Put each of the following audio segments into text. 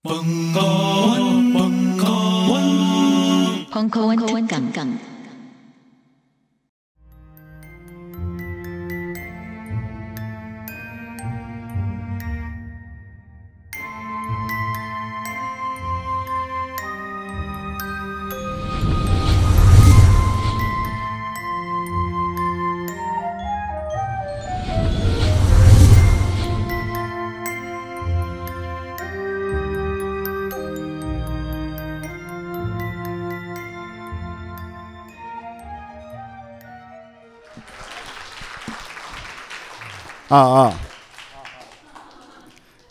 벙커원 특강.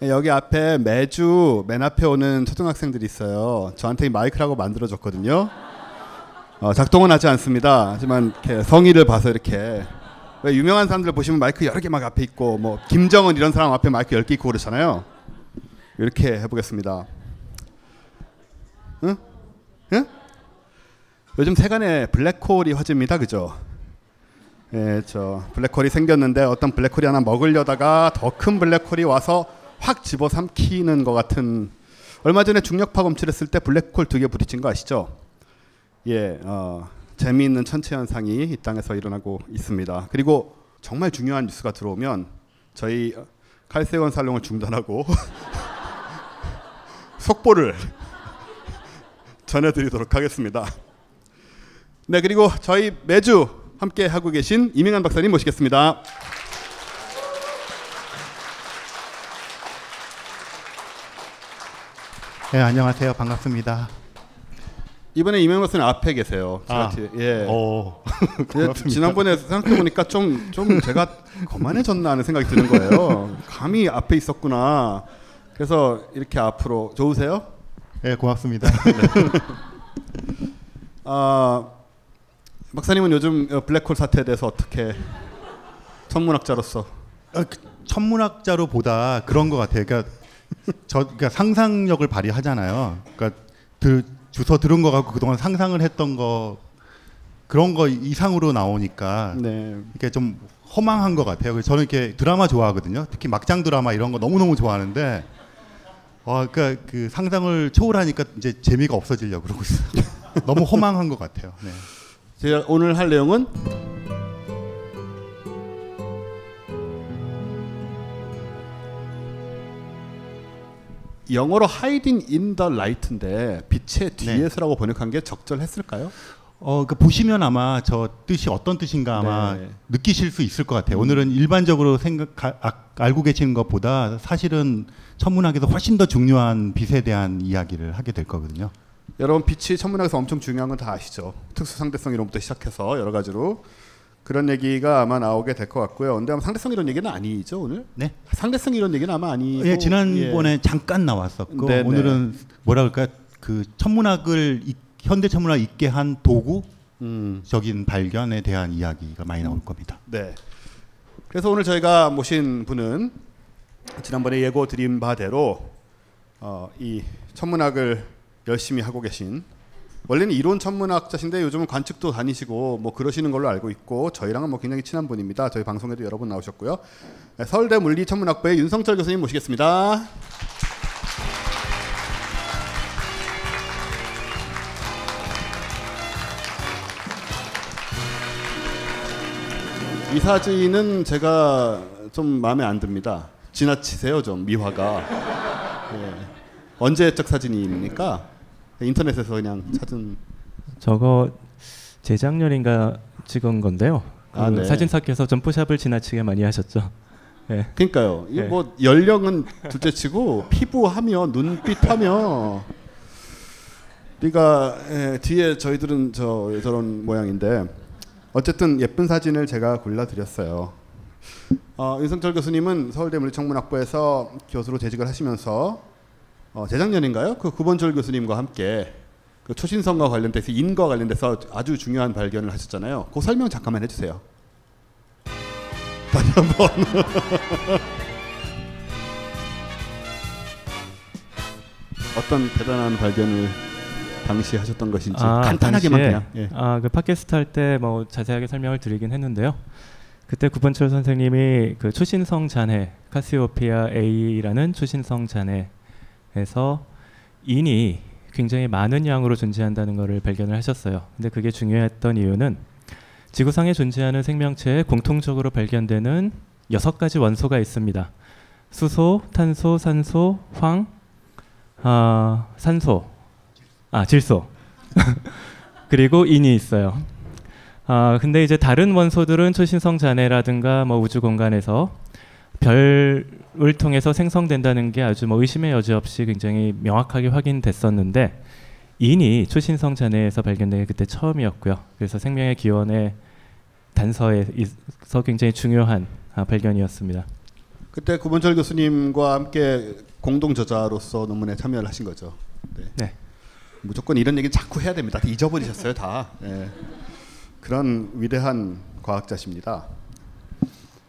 여기 앞에 매주 맨 앞에 오는 초등학생들이 있어요. 저한테 이 마이크라고 만들어줬거든요. 작동은 하지 않습니다. 하지만 이렇게 성의를 봐서 이렇게, 왜 유명한 사람들 보시면 마이크 여러 개 막 앞에 있고, 뭐 김정은 이런 사람 앞에 마이크 10개 있고 그러잖아요. 이렇게 해보겠습니다. 응? 응? 요즘 세간에 블랙홀이 화제입니다. 그죠? 예, 저 블랙홀이 생겼는데 어떤 블랙홀이 하나 먹으려다가 더 큰 블랙홀이 와서 확 집어삼키는 것 같은, 얼마 전에 중력파 검출했을 때 블랙홀 2개 부딪힌 거 아시죠? 예, 재미있는 천체 현상이 이 땅에서 일어나고 있습니다. 그리고 정말 중요한 뉴스가 들어오면 저희 칼세원 살롱을 중단하고 속보를 전해드리도록 하겠습니다. 네, 그리고 저희 매주 함께 하고 계신 이명환 박사님 모시겠습니다. 네, 안녕하세요. 반갑습니다. 이번에 이명환 박사님 앞에 계세요. 예. 지난번에 생각해 보니까 좀 제가 거만해졌나 하는 생각이 드는 거예요. 감히 앞에 있었구나. 그래서 이렇게 앞으로 좋으세요? 네, 고맙습니다. 박사님은 요즘 블랙홀 사태에 대해서 어떻게, 천문학자로서? 천문학자로 보다 그런 것 같아요. 그러니까 상상력을 발휘하잖아요. 그러니까 주워 들은 거 갖고 그동안 상상을 했던 거, 그런 거 이상으로 나오니까 네. 이게 좀 허망한 것 같아요. 그래서 저는 이렇게 드라마 좋아하거든요. 특히 막장 드라마 이런 거 너무너무 좋아하는데, 그러니까 그 상상을 초월하니까 이제 재미가 없어지려고 그러고 있어요. 너무 허망한 것 같아요. 네. 제가 오늘 할 내용은 영어로 hiding in the light인데 빛의 뒤에서라고 번역한 게 적절했을까요? 보시면 아마 저 뜻이 어떤 뜻인가 아마 느끼실 수 있을 것 같아요. 오늘은 일반적으로 알고 계시는 것보다 사실은 천문학에서 훨씬 더 중요한 빛에 대한 이야기를 하게 될 거거든요. 여러분, 빛이 천문학에서 엄청 중요한 건 다 아시죠? 특수상대성 이론부터 시작해서 여러 가지로 그런 얘기가 아마 나오게 될 것 같고요. 근데 아마 상대성 이론 얘기는 아니죠, 오늘? 네. 상대성 이론 얘기는 아마 아니고. 예, 지난번에 잠깐 나왔었고, 네네. 오늘은 뭐라 그럴까, 그 천문학을 현대 천문학을 있게 한 도구적인 발견에 대한 이야기가 많이 나올 겁니다. 네. 그래서 오늘 저희가 모신 분은 지난번에 예고 드린 바대로 이 천문학을 열심히 하고 계신, 원래는 이론 천문학자신데 요즘은 관측도 다니시고 뭐 그러시는 걸로 알고 있고, 저희랑은 뭐 굉장히 친한 분입니다. 저희 방송에도 여러 번 나오셨고요. 네, 서울대 물리천문학부의 윤성철 교수님 모시겠습니다. 이 사진은 제가 좀 마음에 안 듭니다. 지나치세요, 좀 미화가. 예. 언제적 사진입니까? 인터넷에서 그냥 찾은. 저거 재작년인가 찍은 건데요. 네. 사진사께서 점프샵을 지나치게 많이 하셨죠. 네. 그러니까요. 이거 뭐 연령은 둘째치고 피부하며 눈빛하며, 그러니까 뒤에 저희들은 저런 모양인데, 어쨌든 예쁜 사진을 제가 골라드렸어요. 윤성철 교수님은 서울대 물리천문학부에서 교수로 재직을 하시면서 재작년인가요? 그 구본철 교수님과 함께 그 초신성과 관련돼서, 인과 관련돼서 아주 중요한 발견을 하셨잖아요. 그 설명 잠깐만 해주세요. 다시 한번. 어떤 대단한 발견을 당시 하셨던 것인지 간단하게만 그냥. 예. 그 팟캐스트 할 때 뭐 자세하게 설명을 드리긴 했는데요. 그때 구본철 선생님이 그 초신성 잔해 카시오페아 A라는 초신성 잔해에서 인이 굉장히 많은 양으로 존재한다는 것을 발견을 하셨어요. 근데 그게 중요했던 이유는 지구상에 존재하는 생명체에 공통적으로 발견되는 6가지 원소가 있습니다. 수소, 탄소, 산소, 황, 질소 그리고 인이 있어요. 근데 이제 다른 원소들은 초신성 잔해라든가 뭐 우주 공간에서 별을 통해서 생성된다는 게 아주 뭐 의심의 여지 없이 굉장히 명확하게 확인됐었는데 인이 초신성 잔해에서 발견된 게 그때 처음이었고요. 그래서 생명의 기원의 단서에서 굉장히 중요한 발견이었습니다. 그때 구본철 교수님과 함께 공동 저자로서 논문에 참여를 하신 거죠. 네. 네. 무조건 이런 얘기 자꾸 해야 됩니다. 잊어버리셨어요 다. 네. 그런 위대한 과학자십니다.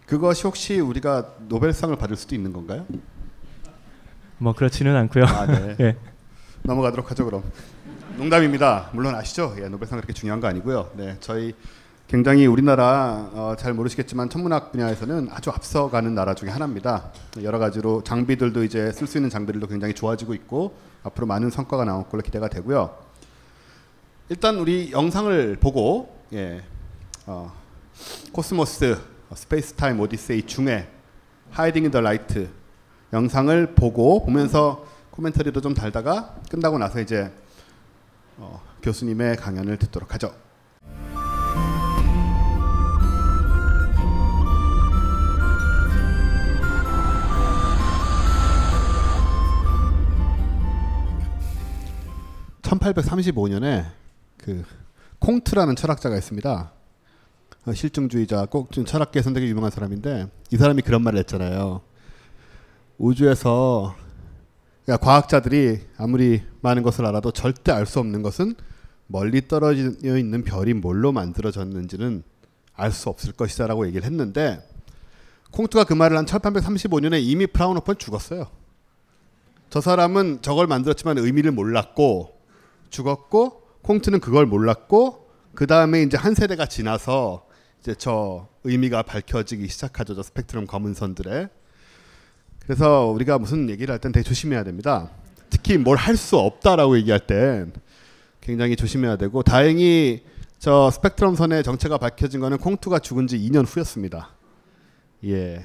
그것이 혹시 우리가 노벨상을 받을 수도 있는 건가요? 뭐 그렇지는 않고요. 네. 네. 넘어가도록 하죠 그럼. 농담입니다. 물론 아시죠? 예, 노벨상 그렇게 중요한 거 아니고요. 네, 저희 굉장히 우리나라 잘 모르시겠지만 천문학 분야에서는 아주 앞서가는 나라 중에 하나입니다. 여러 가지로 장비들도 이제 쓸 수 있는 장비들도 굉장히 좋아지고 있고 앞으로 많은 성과가 나올 걸로 기대가 되고요. 일단 우리 영상을 보고 코스모스 스페이스 타임 오디세이 중에 하이딩 인 더 라이트 영상을 보면서 코멘터리도 좀 달다가 끝나고 나서 이제 교수님의 강연을 듣도록 하죠. (1835년에) 그 콩트라는 철학자가 있습니다. 실증주의자, 꼭 철학계에서 되게 유명한 사람인데 이 사람이 그런 말을 했잖아요. 우주에서 그러니까 과학자들이 아무리 많은 것을 알아도 절대 알 수 없는 것은 멀리 떨어져 있는 별이 뭘로 만들어졌는지는 알 수 없을 것이다 라고 얘기를 했는데 콩트가 그 말을 한 1835년에 이미 프라운호프는 죽었어요. 저 사람은 저걸 만들었지만 의미를 몰랐고 죽었고 콩트는 그걸 몰랐고 그 다음에 이제 한 세대가 지나서 이제 저 의미가 밝혀지기 시작하죠. 저 스펙트럼 검은 선들에. 그래서 우리가 무슨 얘기를 할 땐 되게 조심해야 됩니다. 특히 뭘 할 수 없다라고 얘기할 땐 굉장히 조심해야 되고 다행히 저 스펙트럼 선의 정체가 밝혀진 거는 콩트가 죽은 지 2년 후였습니다. 예,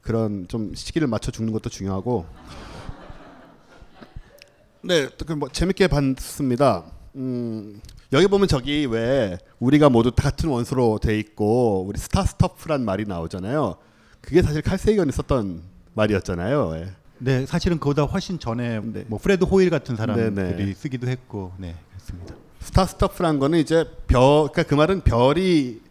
그런 좀 시기를 맞춰 죽는 것도 중요하고. 네, 뭐 재밌게 봤습니다. 여기 보면 저기 왜 우리가 모두 같은 원소로 돼 있고 우리 스타스토프란 말이 나오잖아요. 그게 사실 칼 세이건이 썼던 말이었잖아요. 예. 네, 사실은 그보다 훨씬 전에 네. 뭐 프레드 호일 같은 사람들이 네네. 쓰기도 했고, 네, 그렇습니다. 스타스토프란 거는 이제 그러니까 그 말은 별이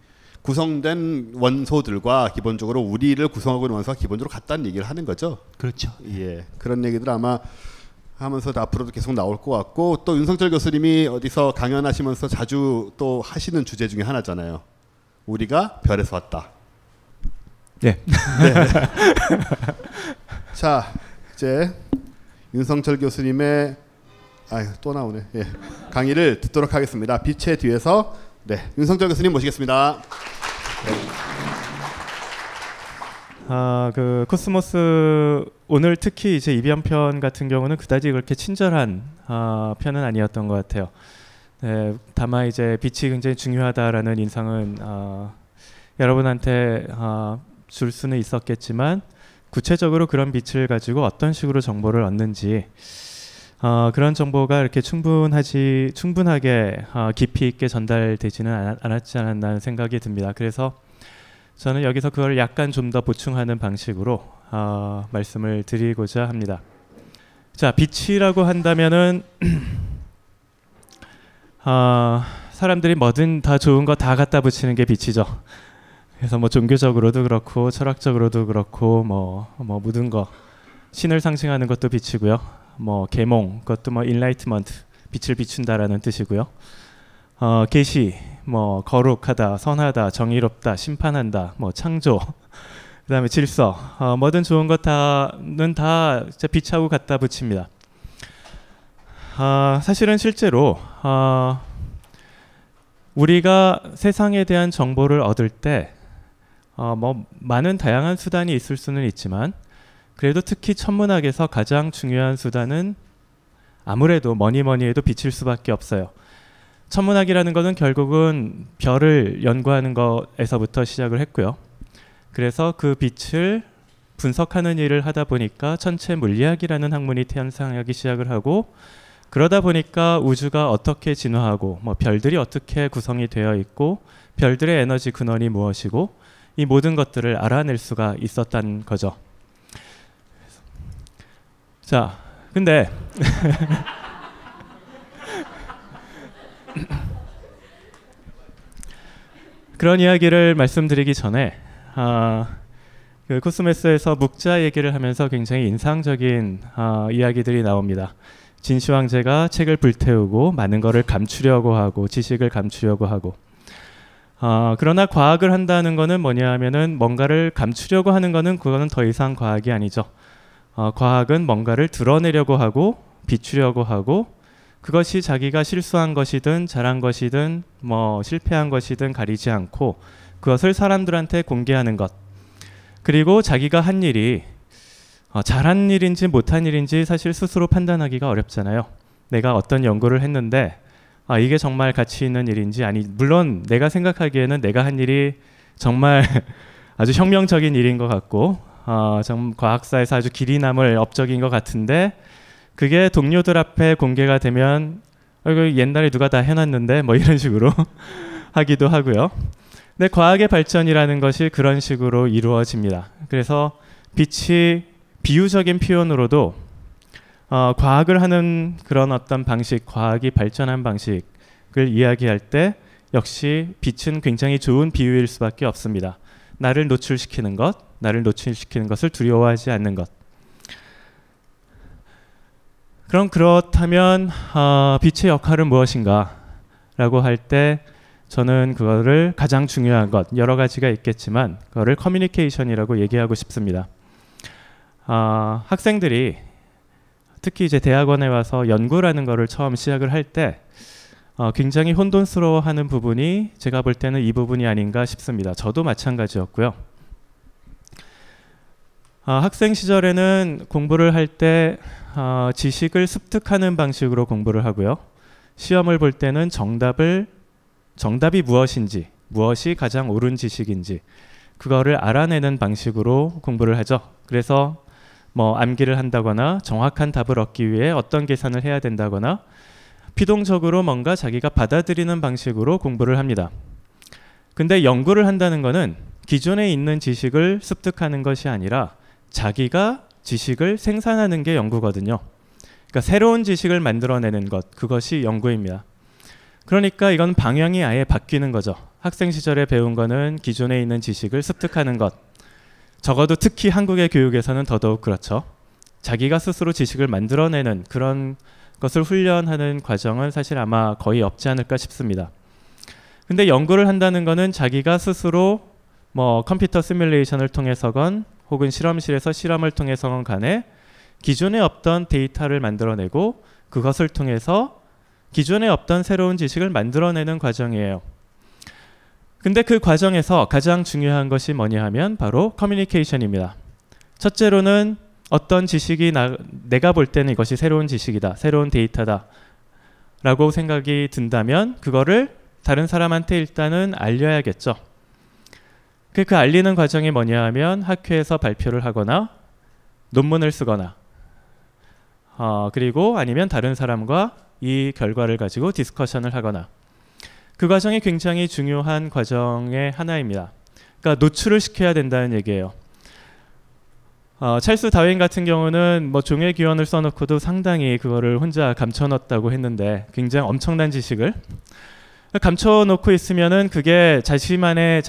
구성된 원소들과 기본적으로 우리를 구성하고 있는 원소가 기본적으로 같다는 얘기를 하는 거죠. 그렇죠. 예, 그런 얘기들 아마 하면서 앞으로도 계속 나올 것 같고 또 윤석철 교수님이 어디서 강연하시면서 자주 또 하시는 주제 중에 하나잖아요. 우리가 별에서 왔다. 네. 네. 자, 이제 윤석철 교수님의 또 나오네. 예. 강의를 듣도록 하겠습니다. 빛의 뒤에서 윤석철 교수님 모시겠습니다. 그 코스모스 오늘 특히 이제 이변 편 같은 경우는 그다지 그렇게 친절한 편은 아니었던 것 같아요. 네, 다만 이제 빛이 굉장히 중요하다라는 인상은 여러분한테 줄 수는 있었겠지만 구체적으로 그런 빛을 가지고 어떤 식으로 정보를 얻는지 그런 정보가 이렇게 충분하게 깊이 있게 전달되지는 않았지 않았나 생각이 듭니다. 그래서 저는 여기서 그걸 약간 좀 더 보충하는 방식으로 말씀을 드리고자 합니다. 자, 빛이라고 한다면은 사람들이 뭐든 다 좋은 거 다 갖다 붙이는 게 빛이죠. 그래서 뭐 종교적으로도 그렇고 철학적으로도 그렇고 뭐 모든 거 신을 상징하는 것도 빛이고요. 뭐 계몽 그것도 뭐 인라이트먼트 빛을 비춘다라는 뜻이고요. 계시 뭐 거룩하다, 선하다, 정의롭다, 심판한다, 뭐 창조, 그다음에 질서, 뭐든 좋은 것 다는 다 빛하고 갖다 붙입니다. 사실은 실제로 우리가 세상에 대한 정보를 얻을 때 뭐 많은 다양한 수단이 있을 수는 있지만 그래도 특히 천문학에서 가장 중요한 수단은 아무래도 뭐니 해도 빛일 수밖에 없어요. 천문학이라는 것은 결국은 별을 연구하는 것에서부터 시작을 했고요. 그래서 그 빛을 분석하는 일을 하다 보니까 천체 물리학이라는 학문이 탄생하기 시작을 하고, 그러다 보니까 우주가 어떻게 진화하고 뭐 별들이 어떻게 구성이 되어 있고 별들의 에너지 근원이 무엇이고 이 모든 것들을 알아낼 수가 있었다는 거죠. 자, 근데 그런 이야기를 말씀드리기 전에 그 코스모스에서 묵자 얘기를 하면서 굉장히 인상적인 이야기들이 나옵니다. 진시 황제가 책을 불태우고 많은 것을 감추려고 하고 지식을 감추려고 하고, 그러나 과학을 한다는 거는 뭐냐 하면은 뭔가를 감추려고 하는 거는 그거는 더 이상 과학이 아니죠. 과학은 뭔가를 드러내려고 하고 비추려고 하고, 그것이 자기가 실수한 것이든 잘한 것이든 뭐 실패한 것이든 가리지 않고 그것을 사람들한테 공개하는 것, 그리고 자기가 한 일이 잘한 일인지 못한 일인지 사실 스스로 판단하기가 어렵잖아요. 내가 어떤 연구를 했는데 이게 정말 가치 있는 일인지, 아니 물론 내가 생각하기에는 내가 한 일이 정말 아주 혁명적인 일인 것 같고 좀 과학사에서 아주 길이 남을 업적인 것 같은데, 그게 동료들 앞에 공개가 되면 이거 옛날에 누가 다 해놨는데 뭐 이런 식으로 하기도 하고요. 근데 과학의 발전이라는 것이 그런 식으로 이루어집니다. 그래서 빛이 비유적인 표현으로도 과학을 하는 그런 어떤 방식, 과학이 발전한 방식을 이야기할 때 역시 빛은 굉장히 좋은 비유일 수밖에 없습니다. 나를 노출시키는 것, 나를 노출시키는 것을 두려워하지 않는 것. 그럼 그렇다면 빛의 역할은 무엇인가? 라고 할 때 저는 그거를 가장 중요한 것, 여러 가지가 있겠지만 그거를 커뮤니케이션이라고 얘기하고 싶습니다. 학생들이 특히 이제 대학원에 와서 연구라는 거를 처음 시작을 할 때 굉장히 혼돈스러워하는 부분이 제가 볼 때는 이 부분이 아닌가 싶습니다. 저도 마찬가지였고요. 학생 시절에는 공부를 할 때 지식을 습득하는 방식으로 공부를 하고요. 시험을 볼 때는 정답이 무엇인지, 무엇이 가장 옳은 지식인지 그거를 알아내는 방식으로 공부를 하죠. 그래서 뭐 암기를 한다거나 정확한 답을 얻기 위해 어떤 계산을 해야 된다거나 피동적으로 뭔가 자기가 받아들이는 방식으로 공부를 합니다. 근데 연구를 한다는 거는 기존에 있는 지식을 습득하는 것이 아니라 자기가 지식을 생산하는 게 연구거든요. 그러니까 새로운 지식을 만들어내는 것, 그것이 연구입니다. 그러니까 이건 방향이 아예 바뀌는 거죠. 학생 시절에 배운 거는 기존에 있는 지식을 습득하는 것, 적어도 특히 한국의 교육에서는 더더욱 그렇죠. 자기가 스스로 지식을 만들어내는 그런 것을 훈련하는 과정은 사실 아마 거의 없지 않을까 싶습니다. 근데 연구를 한다는 거는 자기가 스스로 뭐 컴퓨터 시뮬레이션을 통해서건 혹은 실험실에서 실험을 통해서건 간에 기존에 없던 데이터를 만들어내고 그것을 통해서 기존에 없던 새로운 지식을 만들어내는 과정이에요. 근데 그 과정에서 가장 중요한 것이 뭐냐 하면 바로 커뮤니케이션입니다. 첫째로는 어떤 지식이 내가 볼 때는 이것이 새로운 지식이다, 새로운 데이터다 라고 생각이 든다면 그거를 다른 사람한테 일단은 알려야겠죠. 그 알리는 과정이 뭐냐 하면 학회에서 발표를 하거나 논문을 쓰거나 그리고 아니면 다른 사람과 이 결과를 가지고 디스커션을 하거나, 그 과정이 굉장히 중요한 과정의 하나입니다. 그러니까 노출을 시켜야 된다는 얘기예요. 찰스 다윈 같은 경우는 뭐 종의 기원을 써놓고도 상당히 그거를 혼자 감춰놨다고 했는데 굉장히 엄청난 지식을 감춰놓고 있으면은 그게 자신만의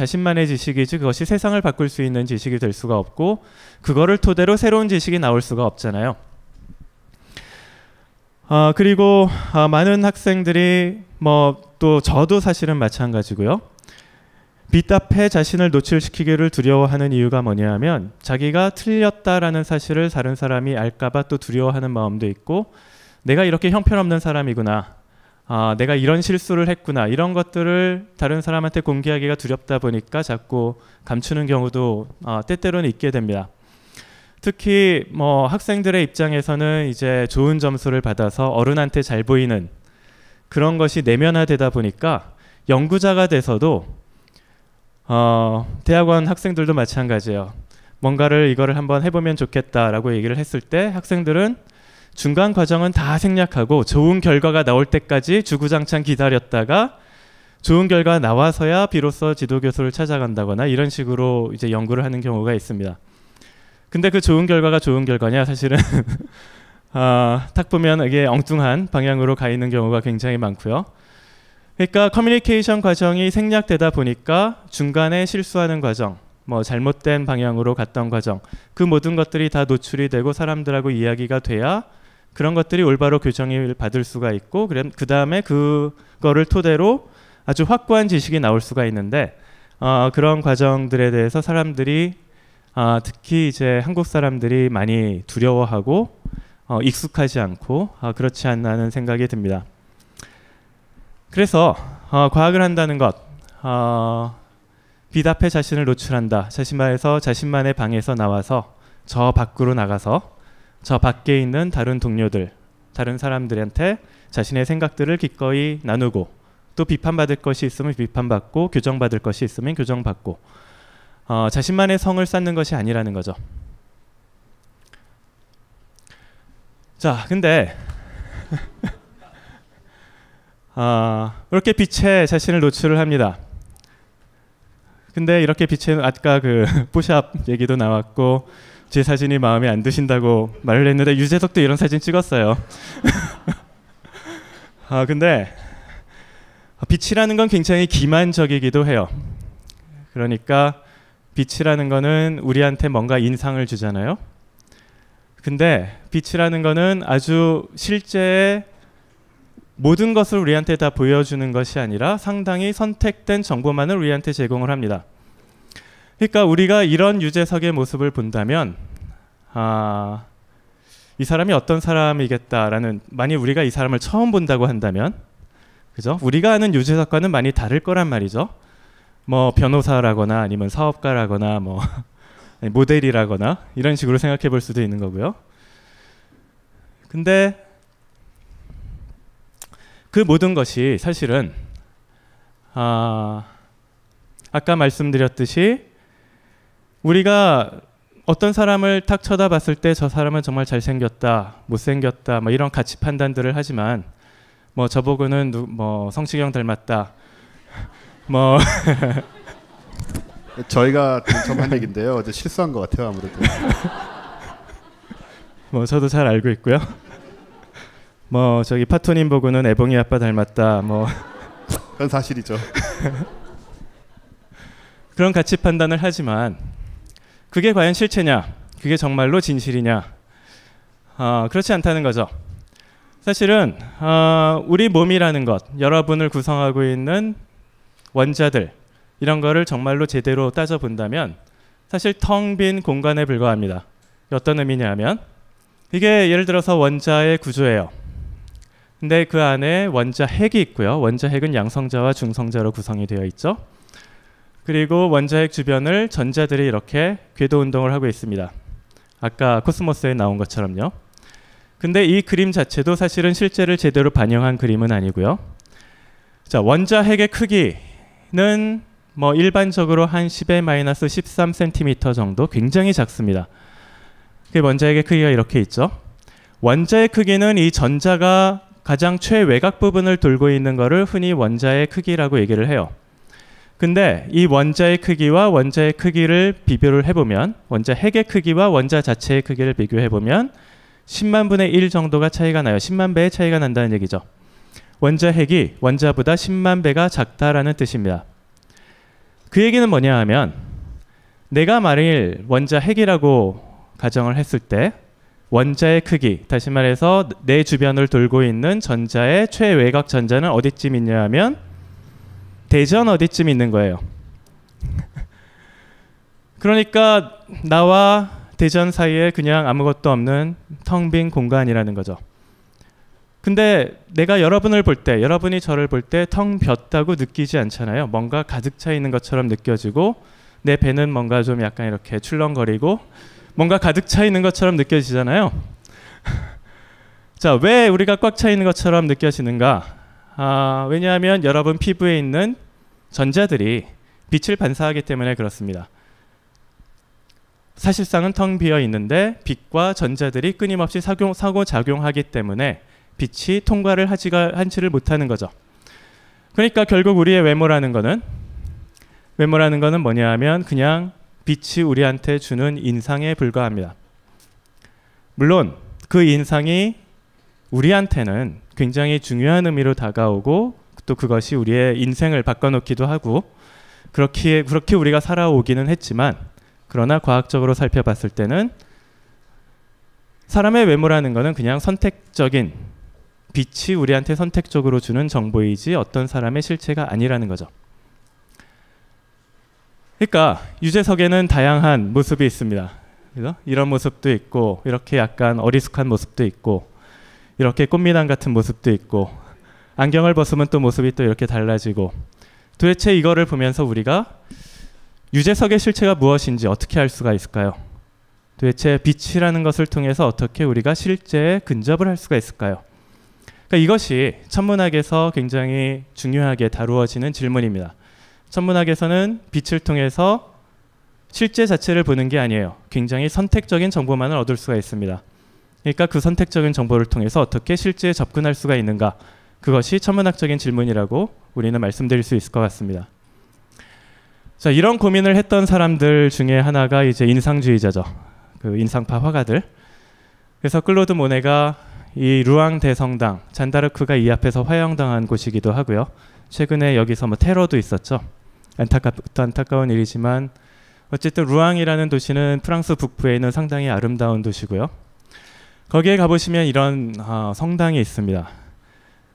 지식이지 그것이 세상을 바꿀 수 있는 지식이 될 수가 없고 그거를 토대로 새로운 지식이 나올 수가 없잖아요. 그리고 많은 학생들이 뭐 또 저도 사실은 마찬가지고요. 빛 앞에 자신을 노출시키기를 두려워하는 이유가 뭐냐 하면 자기가 틀렸다라는 사실을 다른 사람이 알까봐 또 두려워하는 마음도 있고 내가 이렇게 형편없는 사람이구나, 내가 이런 실수를 했구나, 이런 것들을 다른 사람한테 공개하기가 두렵다 보니까 자꾸 감추는 경우도 때때로는 있게 됩니다. 특히 뭐 학생들의 입장에서는 이제 좋은 점수를 받아서 어른한테 잘 보이는 그런 것이 내면화되다 보니까 연구자가 돼서도 대학원 학생들도 마찬가지예요. 뭔가를 이거를 한번 해보면 좋겠다라고 얘기를 했을 때 학생들은 중간 과정은 다 생략하고 좋은 결과가 나올 때까지 주구장창 기다렸다가 좋은 결과가 나와서야 비로소 지도교수를 찾아간다거나 이런 식으로 이제 연구를 하는 경우가 있습니다. 근데 그 좋은 결과가 좋은 결과냐 사실은 딱 보면 이게 엉뚱한 방향으로 가 있는 경우가 굉장히 많고요. 그러니까 커뮤니케이션 과정이 생략되다 보니까 중간에 실수하는 과정, 뭐 잘못된 방향으로 갔던 과정, 그 모든 것들이 다 노출이 되고 사람들하고 이야기가 돼야 그런 것들이 올바로 교정을 받을 수가 있고 그 다음에 그거를 토대로 아주 확고한 지식이 나올 수가 있는데 그런 과정들에 대해서 사람들이 특히 이제 한국 사람들이 많이 두려워하고 익숙하지 않고 그렇지 않나는 생각이 듭니다. 그래서 과학을 한다는 것, 빛 앞에 자신을 노출한다. 자신만의 방에서 나와서 저 밖으로 나가서 저 밖에 있는 다른 동료들, 다른 사람들한테 자신의 생각들을 기꺼이 나누고 또 비판받을 것이 있으면 비판받고 교정받을 것이 있으면 교정받고 자신만의 성을 쌓는 것이 아니라는 거죠. 자, 근데 이렇게 빛에 자신을 노출을 합니다. 근데 이렇게 빛에 아까 그 푸시업 얘기도 나왔고 제 사진이 마음에 안 드신다고 말을 했는데 유재석도 이런 사진 찍었어요. 근데 빛이라는 건 굉장히 기만적이기도 해요. 그러니까 빛이라는 거는 우리한테 뭔가 인상을 주잖아요. 근데 빛이라는 거는 아주 실제 모든 것을 우리한테 다 보여주는 것이 아니라 상당히 선택된 정보만을 우리한테 제공을 합니다. 그러니까 우리가 이런 유재석의 모습을 본다면 이 사람이 어떤 사람이겠다라는, 만약 우리가 이 사람을 처음 본다고 한다면, 그죠? 우리가 아는 유재석과는 많이 다를 거란 말이죠. 뭐 변호사라거나 아니면 사업가라거나 뭐 모델이라거나 이런 식으로 생각해 볼 수도 있는 거고요. 근데 그 모든 것이 사실은 아까 말씀드렸듯이 우리가 어떤 사람을 딱 쳐다봤을 때 저 사람은 정말 잘생겼다, 못생겼다, 뭐 이런 가치 판단들을 하지만 뭐 저보고는 뭐 성시경 닮았다, 뭐 저희가 한 얘기인데요. 어제 실수한 것 같아요, 아무래도. 뭐 저도 잘 알고 있고요. 뭐 저기 파토님 보고는 애봉이 아빠 닮았다, 뭐 그건 사실이죠. 그런 가치 판단을 하지만 그게 과연 실체냐? 그게 정말로 진실이냐? 그렇지 않다는 거죠. 사실은 우리 몸이라는 것, 여러분을 구성하고 있는 원자들, 이런 거를 정말로 제대로 따져본다면 사실 텅 빈 공간에 불과합니다. 어떤 의미냐면 이게 예를 들어서 원자의 구조예요. 근데 그 안에 원자 핵이 있고요. 원자 핵은 양성자와 중성자로 구성이 되어 있죠. 그리고 원자핵 주변을 전자들이 이렇게 궤도 운동을 하고 있습니다. 아까 코스모스에 나온 것처럼요. 근데 이 그림 자체도 사실은 실제를 제대로 반영한 그림은 아니고요. 자, 원자핵의 크기는 뭐 일반적으로 한 10의 마이너스 13cm 정도, 굉장히 작습니다. 그 원자핵의 크기가 이렇게 있죠. 원자의 크기는 이 전자가 가장 최외곽 부분을 돌고 있는 거를 흔히 원자의 크기라고 얘기를 해요. 근데 이 원자의 크기와 원자의 크기를 비교를 해보면, 원자 핵의 크기와 원자 자체의 크기를 비교해보면 10만 분의 1 정도가 차이가 나요. 10만 배의 차이가 난다는 얘기죠. 원자 핵이 원자보다 10만 배가 작다라는 뜻입니다. 그 얘기는 뭐냐 하면, 내가 만일 원자 핵이라고 가정을 했을 때 원자의 크기, 다시 말해서 내 주변을 돌고 있는 전자의 최외곽 전자는 어디쯤 있냐 하면 대전 어디쯤 있는 거예요. 그러니까 나와 대전 사이에 그냥 아무것도 없는 텅 빈 공간이라는 거죠. 근데 내가 여러분을 볼 때, 여러분이 저를 볼 때 텅 비었다고 느끼지 않잖아요. 뭔가 가득 차 있는 것처럼 느껴지고 내 배는 뭔가 좀 약간 이렇게 출렁거리고 뭔가 가득 차 있는 것처럼 느껴지잖아요. 자, 왜 우리가 꽉 차 있는 것처럼 느껴지는가? 왜냐하면 여러분 피부에 있는 전자들이 빛을 반사하기 때문에 그렇습니다. 사실상은 텅 비어 있는데 빛과 전자들이 끊임없이 상호작용하기 때문에 빛이 통과를 하지를 못하는 거죠. 그러니까 결국 우리의 외모라는 거는 뭐냐 하면 그냥 빛이 우리한테 주는 인상에 불과합니다. 물론 그 인상이 우리한테는 굉장히 중요한 의미로 다가오고 또 그것이 우리의 인생을 바꿔놓기도 하고 그렇게 우리가 살아오기는 했지만 그러나 과학적으로 살펴봤을 때는 사람의 외모라는 것은 그냥 선택적인 빛이 우리한테 선택적으로 주는 정보이지 어떤 사람의 실체가 아니라는 거죠. 그러니까 유재석에는 다양한 모습이 있습니다. 그래서 이런 모습도 있고 이렇게 약간 어리숙한 모습도 있고 이렇게 꽃미남 같은 모습도 있고 안경을 벗으면 또 모습이 또 이렇게 달라지고 도대체 이거를 보면서 우리가 유재석의 실체가 무엇인지 어떻게 알 수가 있을까요? 도대체 빛이라는 것을 통해서 어떻게 우리가 실제에 근접을 할 수가 있을까요? 그러니까 이것이 천문학에서 굉장히 중요하게 다루어지는 질문입니다. 천문학에서는 빛을 통해서 실제 자체를 보는 게 아니에요. 굉장히 선택적인 정보만을 얻을 수가 있습니다. 그러니까 그 선택적인 정보를 통해서 어떻게 실제에 접근할 수가 있는가? 그것이 천문학적인 질문이라고 우리는 말씀드릴 수 있을 것 같습니다. 자, 이런 고민을 했던 사람들 중에 하나가 이제 인상주의자죠. 그 인상파 화가들. 그래서 클로드 모네가 이 루앙 대성당, 잔다르크가 이 앞에서 화형당한 곳이기도 하고요. 최근에 여기서 뭐 테러도 있었죠. 안타까운 일이지만 어쨌든 루앙이라는 도시는 프랑스 북부에 있는 상당히 아름다운 도시고요. 거기에 가보시면 이런 성당이 있습니다.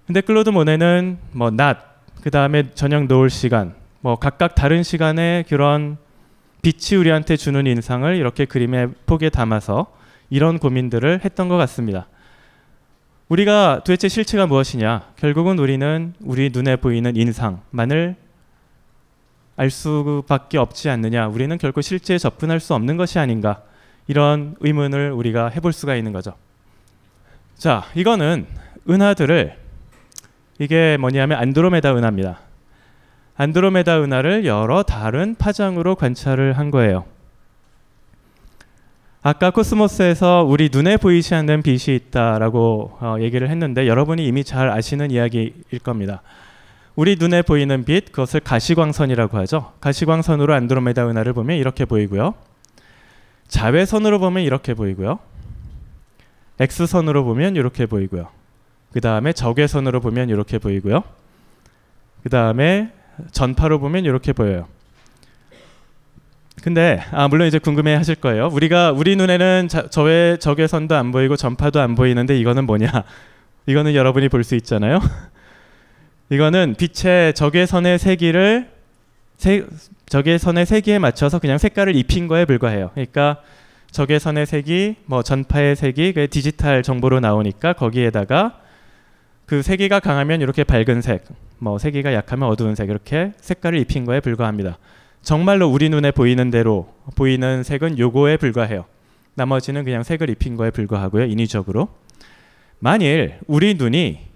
근데 클로드 모네는 뭐 낮, 그 다음에 저녁 노을 시간, 뭐 각각 다른 시간에 그런 빛이 우리한테 주는 인상을 이렇게 그림의 폭에 담아서 이런 고민들을 했던 것 같습니다. 우리가 도대체 실체가 무엇이냐? 결국은 우리는 우리 눈에 보이는 인상만을 알 수밖에 없지 않느냐? 우리는 결코 실제에 접근할 수 없는 것이 아닌가? 이런 의문을 우리가 해볼 수가 있는 거죠. 자, 이거는 은하들을 이게 뭐냐면 안드로메다 은하입니다. 안드로메다 은하를 여러 다른 파장으로 관찰을 한 거예요. 아까 코스모스에서 우리 눈에 보이지 않는 빛이 있다라고 얘기를 했는데 여러분이 이미 잘 아시는 이야기일 겁니다. 우리 눈에 보이는 빛, 그것을 가시광선이라고 하죠. 가시광선으로 안드로메다 은하를 보면 이렇게 보이고요. 자외선으로 보면 이렇게 보이고요. X선으로 보면 이렇게 보이고요. 그 다음에 적외선으로 보면 이렇게 보이고요. 그 다음에 전파로 보면 이렇게 보여요. 근데 물론 이제 궁금해 하실 거예요. 우리 눈에는 적외선도 안 보이고 전파도 안 보이는데 이거는 뭐냐? 이거는 여러분이 볼 수 있잖아요. 이거는 빛의 적외선의 세기에 맞춰서 그냥 색깔을 입힌 거에 불과해요. 그러니까 적외선의 색이 뭐 전파의 색이 그 디지털 정보로 나오니까 거기에다가 그 세기가 강하면 이렇게 밝은 색, 뭐 세기가 약하면 어두운 색 이렇게 색깔을 입힌 거에 불과합니다. 정말로 우리 눈에 보이는 대로 보이는 색은 요거에 불과해요. 나머지는 그냥 색을 입힌 거에 불과하고요. 인위적으로. 만일 우리 눈이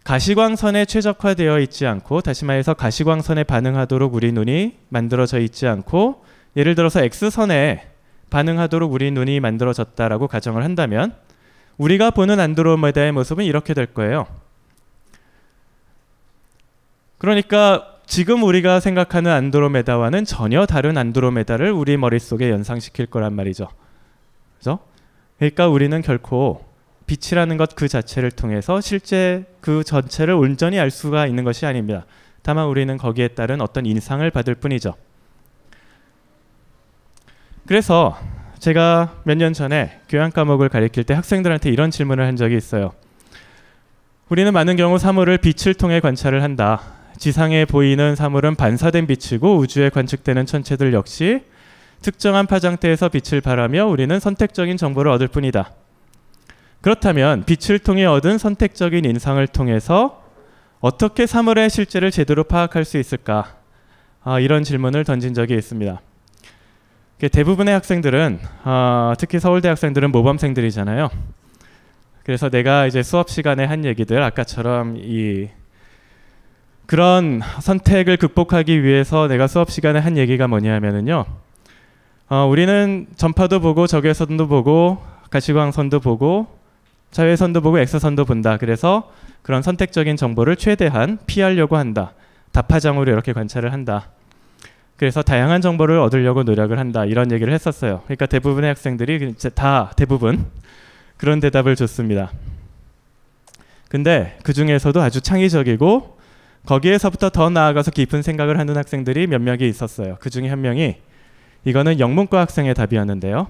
가시광선에 최적화되어 있지 않고 다시 말해서 가시광선에 반응하도록 우리 눈이 만들어져 있지 않고 예를 들어서 X선에 반응하도록 우리 눈이 만들어졌다라고 가정을 한다면 우리가 보는 안드로메다의 모습은 이렇게 될 거예요. 그러니까 지금 우리가 생각하는 안드로메다와는 전혀 다른 안드로메다를 우리 머릿속에 연상시킬 거란 말이죠. 그죠? 그러니까 우리는 결코 빛이라는 것 그 자체를 통해서 실제 그 전체를 온전히 알 수가 있는 것이 아닙니다. 다만 우리는 거기에 따른 어떤 인상을 받을 뿐이죠. 그래서 제가 몇 년 전에 교양 과목을 가르칠 때 학생들한테 이런 질문을 한 적이 있어요. 우리는 많은 경우 사물을 빛을 통해 관찰을 한다. 지상에 보이는 사물은 반사된 빛이고 우주에 관측되는 천체들 역시 특정한 파장대에서 빛을 발하며 우리는 선택적인 정보를 얻을 뿐이다. 그렇다면 빛을 통해 얻은 선택적인 인상을 통해서 어떻게 사물의 실제를 제대로 파악할 수 있을까? 이런 질문을 던진 적이 있습니다. 대부분의 학생들은 특히 서울대 학생들은 모범생들이잖아요. 그래서 내가 이제 수업 시간에 한 얘기들 아까처럼 그런 선택을 극복하기 위해서 내가 수업 시간에 한 얘기가 뭐냐면은요. 우리는 전파도 보고 적외선도 보고 가시광선도 보고 자외선도 보고 엑스선도 본다. 그래서 그런 선택적인 정보를 최대한 피하려고 한다. 다파장으로 이렇게 관찰을 한다. 그래서 다양한 정보를 얻으려고 노력을 한다. 이런 얘기를 했었어요. 그러니까 대부분의 학생들이 대부분 그런 대답을 줬습니다. 근데 그 중에서도 아주 창의적이고 거기에서부터 더 나아가서 깊은 생각을 하는 학생들이 몇 명이 있었어요. 그 중에 한 명이 이거는 영문과 학생의 답이었는데요.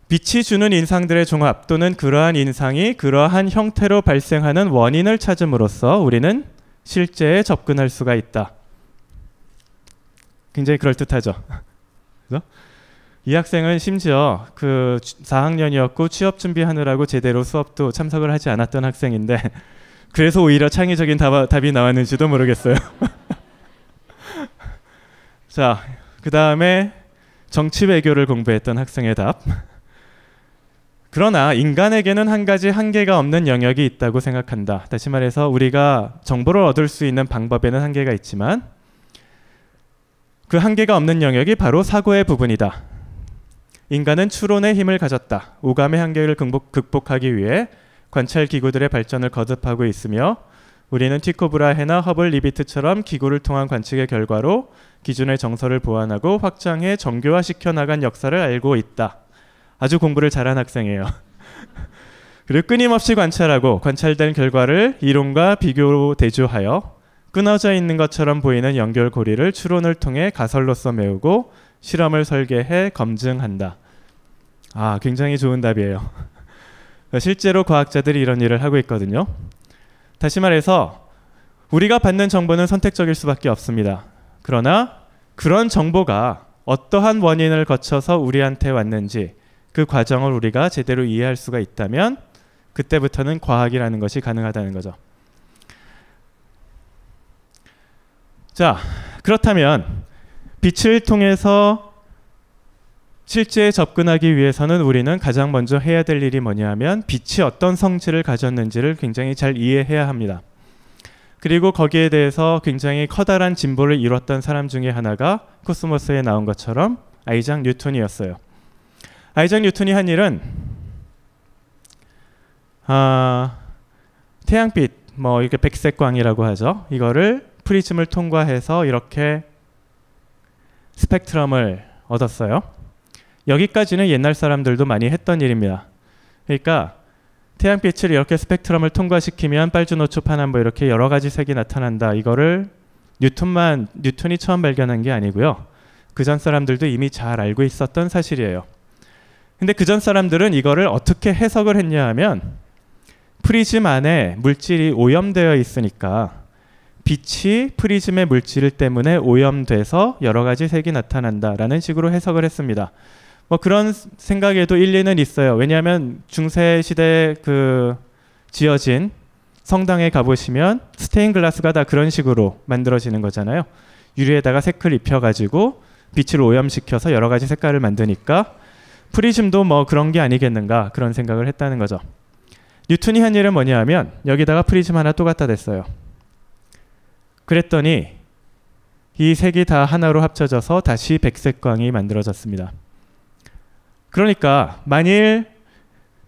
빛이 주는 인상들의 종합 또는 그러한 인상이 그러한 형태로 발생하는 원인을 찾음으로써 우리는 실제에 접근할 수가 있다. 굉장히 그럴듯하죠. 그래서 이 학생은 심지어 그 4학년이었고 취업 준비하느라고 제대로 수업도 참석을 하지 않았던 학생인데 그래서 오히려 창의적인 답이 나왔는지도 모르겠어요. 자, 그 다음에 정치 외교를 공부했던 학생의 답. 그러나 인간에게는 한 가지 한계가 없는 영역이 있다고 생각한다. 다시 말해서 우리가 정보를 얻을 수 있는 방법에는 한계가 있지만 그 한계가 없는 영역이 바로 사고의 부분이다. 인간은 추론의 힘을 가졌다. 오감의 한계를 극복하기 위해 관찰 기구들의 발전을 거듭하고 있으며 우리는 티코 브라헤나 허블 리비트처럼 기구를 통한 관측의 결과로 기준의 정설을 보완하고 확장해 정교화시켜 나간 역사를 알고 있다. 아주 공부를 잘한 학생이에요. 그리고 끊임없이 관찰하고 관찰된 결과를 이론과 비교로 대조하여 끊어져 있는 것처럼 보이는 연결고리를 추론을 통해 가설로서 메우고 실험을 설계해 검증한다. 굉장히 좋은 답이에요. 실제로 과학자들이 이런 일을 하고 있거든요. 다시 말해서 우리가 받는 정보는 선택적일 수밖에 없습니다. 그러나 그런 정보가 어떠한 원인을 거쳐서 우리한테 왔는지 그 과정을 우리가 제대로 이해할 수가 있다면 그때부터는 과학이라는 것이 가능하다는 거죠. 자, 그렇다면 빛을 통해서 실제에 접근하기 위해서는 우리는 가장 먼저 해야 될 일이 뭐냐 하면 빛이 어떤 성질을 가졌는지를 굉장히 잘 이해해야 합니다. 그리고 거기에 대해서 굉장히 커다란 진보를 이뤘던 사람 중에 하나가 코스모스에 나온 것처럼 아이작 뉴턴이었어요. 아이작 뉴턴이 한 일은 태양빛, 이렇게 백색광이라고 하죠. 이거를 프리즘을 통과해서 이렇게 스펙트럼을 얻었어요. 여기까지는 옛날 사람들도 많이 했던 일입니다. 그러니까 태양빛을 이렇게 스펙트럼을 통과시키면 빨주노초 파남보 이렇게 여러 가지 색이 나타난다. 이거를 뉴턴이 처음 발견한 게 아니고요. 그전 사람들도 이미 잘 알고 있었던 사실이에요. 근데 그전 사람들은 이거를 어떻게 해석을 했냐 하면 프리즘 안에 물질이 오염되어 있으니까 빛이 프리즘의 물질 때문에 오염돼서 여러 가지 색이 나타난다라는 식으로 해석을 했습니다. 그런 생각에도 일리는 있어요. 왜냐하면 중세 시대에 지어진 성당에 가보시면 스테인 글라스가 다 그런 식으로 만들어지는 거잖아요. 유리에다가 색을 입혀가지고 빛을 오염시켜서 여러 가지 색깔을 만드니까 프리즘도 그런 게 아니겠는가 그런 생각을 했다는 거죠. 뉴턴이 한 일은 뭐냐 하면 여기다가 프리즘 하나 또 갖다 댔어요. 그랬더니 이 색이 다 하나로 합쳐져서 다시 백색광이 만들어졌습니다. 그러니까 만일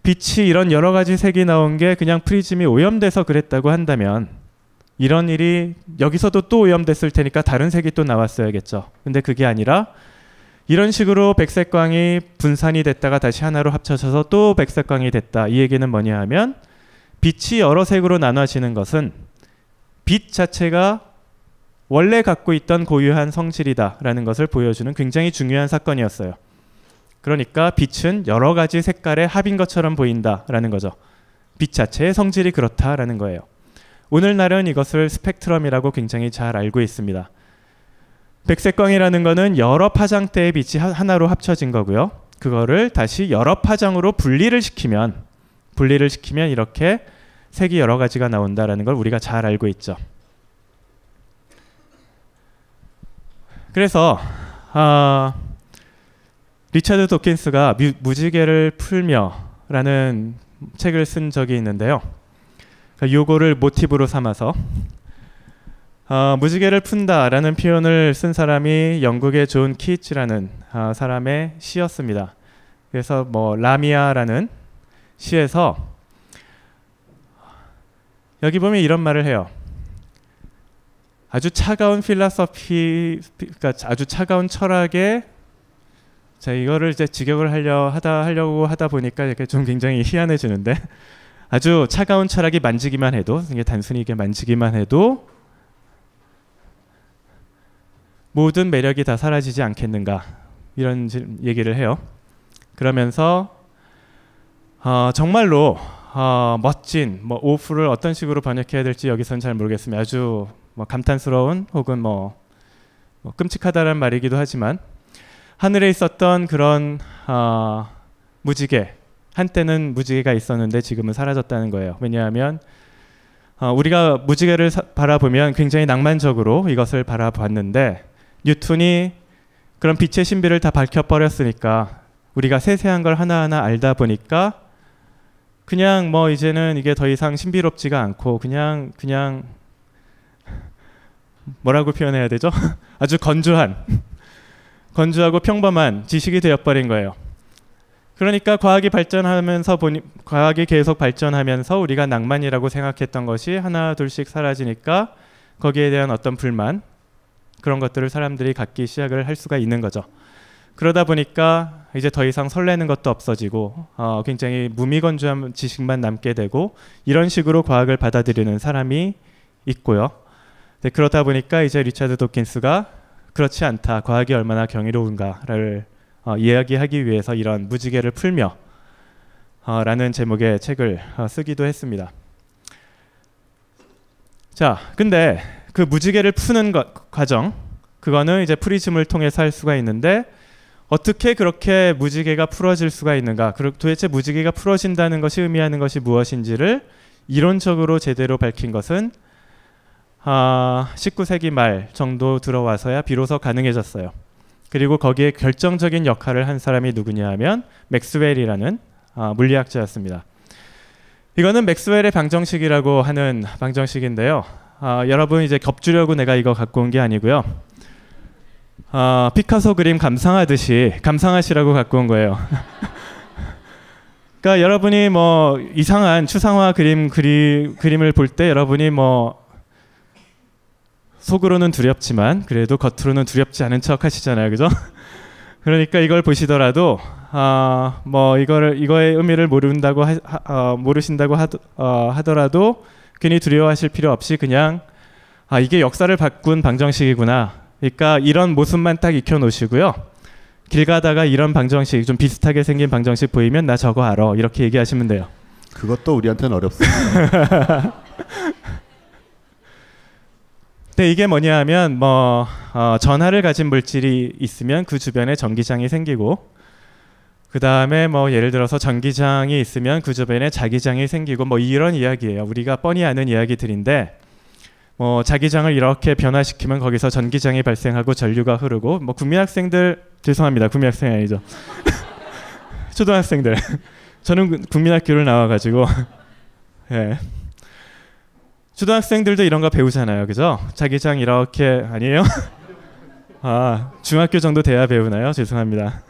빛이 이런 여러 가지 색이 나온 게 그냥 프리즘이 오염돼서 그랬다고 한다면 이런 일이 여기서도 또 오염됐을 테니까 다른 색이 또 나왔어야겠죠. 근데 그게 아니라 이런 식으로 백색광이 분산이 됐다가 다시 하나로 합쳐져서 또 백색광이 됐다. 이 얘기는 뭐냐 하면 빛이 여러 색으로 나눠지는 것은 빛 자체가 원래 갖고 있던 고유한 성질이다라는 것을 보여주는 굉장히 중요한 사건이었어요. 그러니까 빛은 여러 가지 색깔의 합인 것처럼 보인다라는 거죠. 빛 자체의 성질이 그렇다라는 거예요. 오늘날은 이것을 스펙트럼이라고 굉장히 잘 알고 있습니다. 백색광이라는 거는 여러 파장대의 빛이 하나로 합쳐진 거고요. 그거를 다시 여러 파장으로 분리를 시키면 이렇게 색이 여러 가지가 나온다라는 걸 우리가 잘 알고 있죠. 그래서 리차드 도킨스가 무지개를 풀며라는 책을 쓴 적이 있는데요. 그러니까 요거를 모티브로 삼아서 무지개를 푼다라는 표현을 쓴 사람이 영국의 존 키츠라는 사람의 시였습니다. 그래서 뭐 라미아라는 시에서 여기 보면 이런 말을 해요. 아주 차가운 필라소피, 그러니까 아주 차가운 철학에 자 이거를 이제 직역을 하려고 하다 보니까 이렇게 좀 굉장히 희한해지는데 아주 차가운 철학이 만지기만 해도 이게 단순히 이게 만지기만 해도 모든 매력이 다 사라지지 않겠는가 이런 얘기를 해요. 그러면서 정말로 멋진 뭐 오프를 어떤 식으로 번역해야 될지 여기서는 잘 모르겠습니다. 아주 뭐 감탄스러운 혹은 뭐 끔찍하다는 말이기도 하지만 하늘에 있었던 그런 무지개 한때는 무지개가 있었는데 지금은 사라졌다는 거예요. 왜냐하면 우리가 무지개를 바라보면 굉장히 낭만적으로 이것을 바라봤는데 뉴턴이 그런 빛의 신비를 다 밝혀버렸으니까 우리가 세세한 걸 하나하나 알다 보니까 그냥 뭐 이제는 이게 더 이상 신비롭지가 않고 그냥 뭐라고 표현해야 되죠? 아주 건조하고 평범한 지식이 되어버린 거예요. 그러니까 과학이 계속 발전하면서 우리가 낭만이라고 생각했던 것이 하나 둘씩 사라지니까 거기에 대한 어떤 불만 그런 것들을 사람들이 갖기 시작을 할 수가 있는 거죠. 그러다 보니까 이제 더 이상 설레는 것도 없어지고 굉장히 무미건조한 지식만 남게 되고 이런 식으로 과학을 받아들이는 사람이 있고요. 네, 그러다 보니까 이제 리차드 도킨스가 그렇지 않다. 과학이 얼마나 경이로운가를 이야기하기 위해서 이런 무지개를 풀며 라는 제목의 책을 쓰기도 했습니다. 자, 근데 그 무지개를 푸는 과정 그거는 이제 프리즘을 통해서 할 수가 있는데 어떻게 그렇게 무지개가 풀어질 수가 있는가? 도대체 무지개가 풀어진다는 것이 의미하는 것이 무엇인지를 이론적으로 제대로 밝힌 것은 19세기 말 정도 들어와서야 비로소 가능해졌어요. 그리고 거기에 결정적인 역할을 한 사람이 누구냐 하면 맥스웰이라는 물리학자였습니다. 이거는 맥스웰의 방정식이라고 하는 방정식인데요. 여러분 이제 겹주려고 내가 이거 갖고 온 게 아니고요. 피카소 그림 감상하시라고 갖고 온 거예요. 그러니까 여러분이 뭐 이상한 추상화 그림을 볼 때 여러분이 뭐 속으로는 두렵지만 그래도 겉으로는 두렵지 않은 척 하시잖아요, 그죠? 그러니까 이걸 보시더라도 뭐 이거의 의미를 모르신다고 하더라도 괜히 두려워하실 필요 없이 그냥 이게 역사를 바꾼 방정식이구나. 그러니까 이런 모습만 딱 익혀놓으시고요. 길 가다가 이런 방정식 좀 비슷하게 생긴 방정식 보이면 나 저거 알아. 이렇게 얘기하시면 돼요. 그것도 우리한테는 어렵습니다. 네, 이게 뭐냐 하면 전하를 가진 물질이 있으면 그 주변에 전기장이 생기고 그 다음에 뭐 예를 들어서 전기장이 있으면 그 주변에 자기장이 생기고 뭐 이런 이야기예요. 우리가 뻔히 아는 이야기들인데 뭐 자기장을 이렇게 변화시키면 거기서 전기장이 발생하고 전류가 흐르고 뭐 국민학생들 죄송합니다. 국민학생이 아니죠. 초등학생들. 저는 국민학교를 나와가지고 예. 초등학생들도 이런 거 배우잖아요. 그죠? 자기장 이렇게 아니에요? 중학교 정도 돼야 배우나요? 죄송합니다.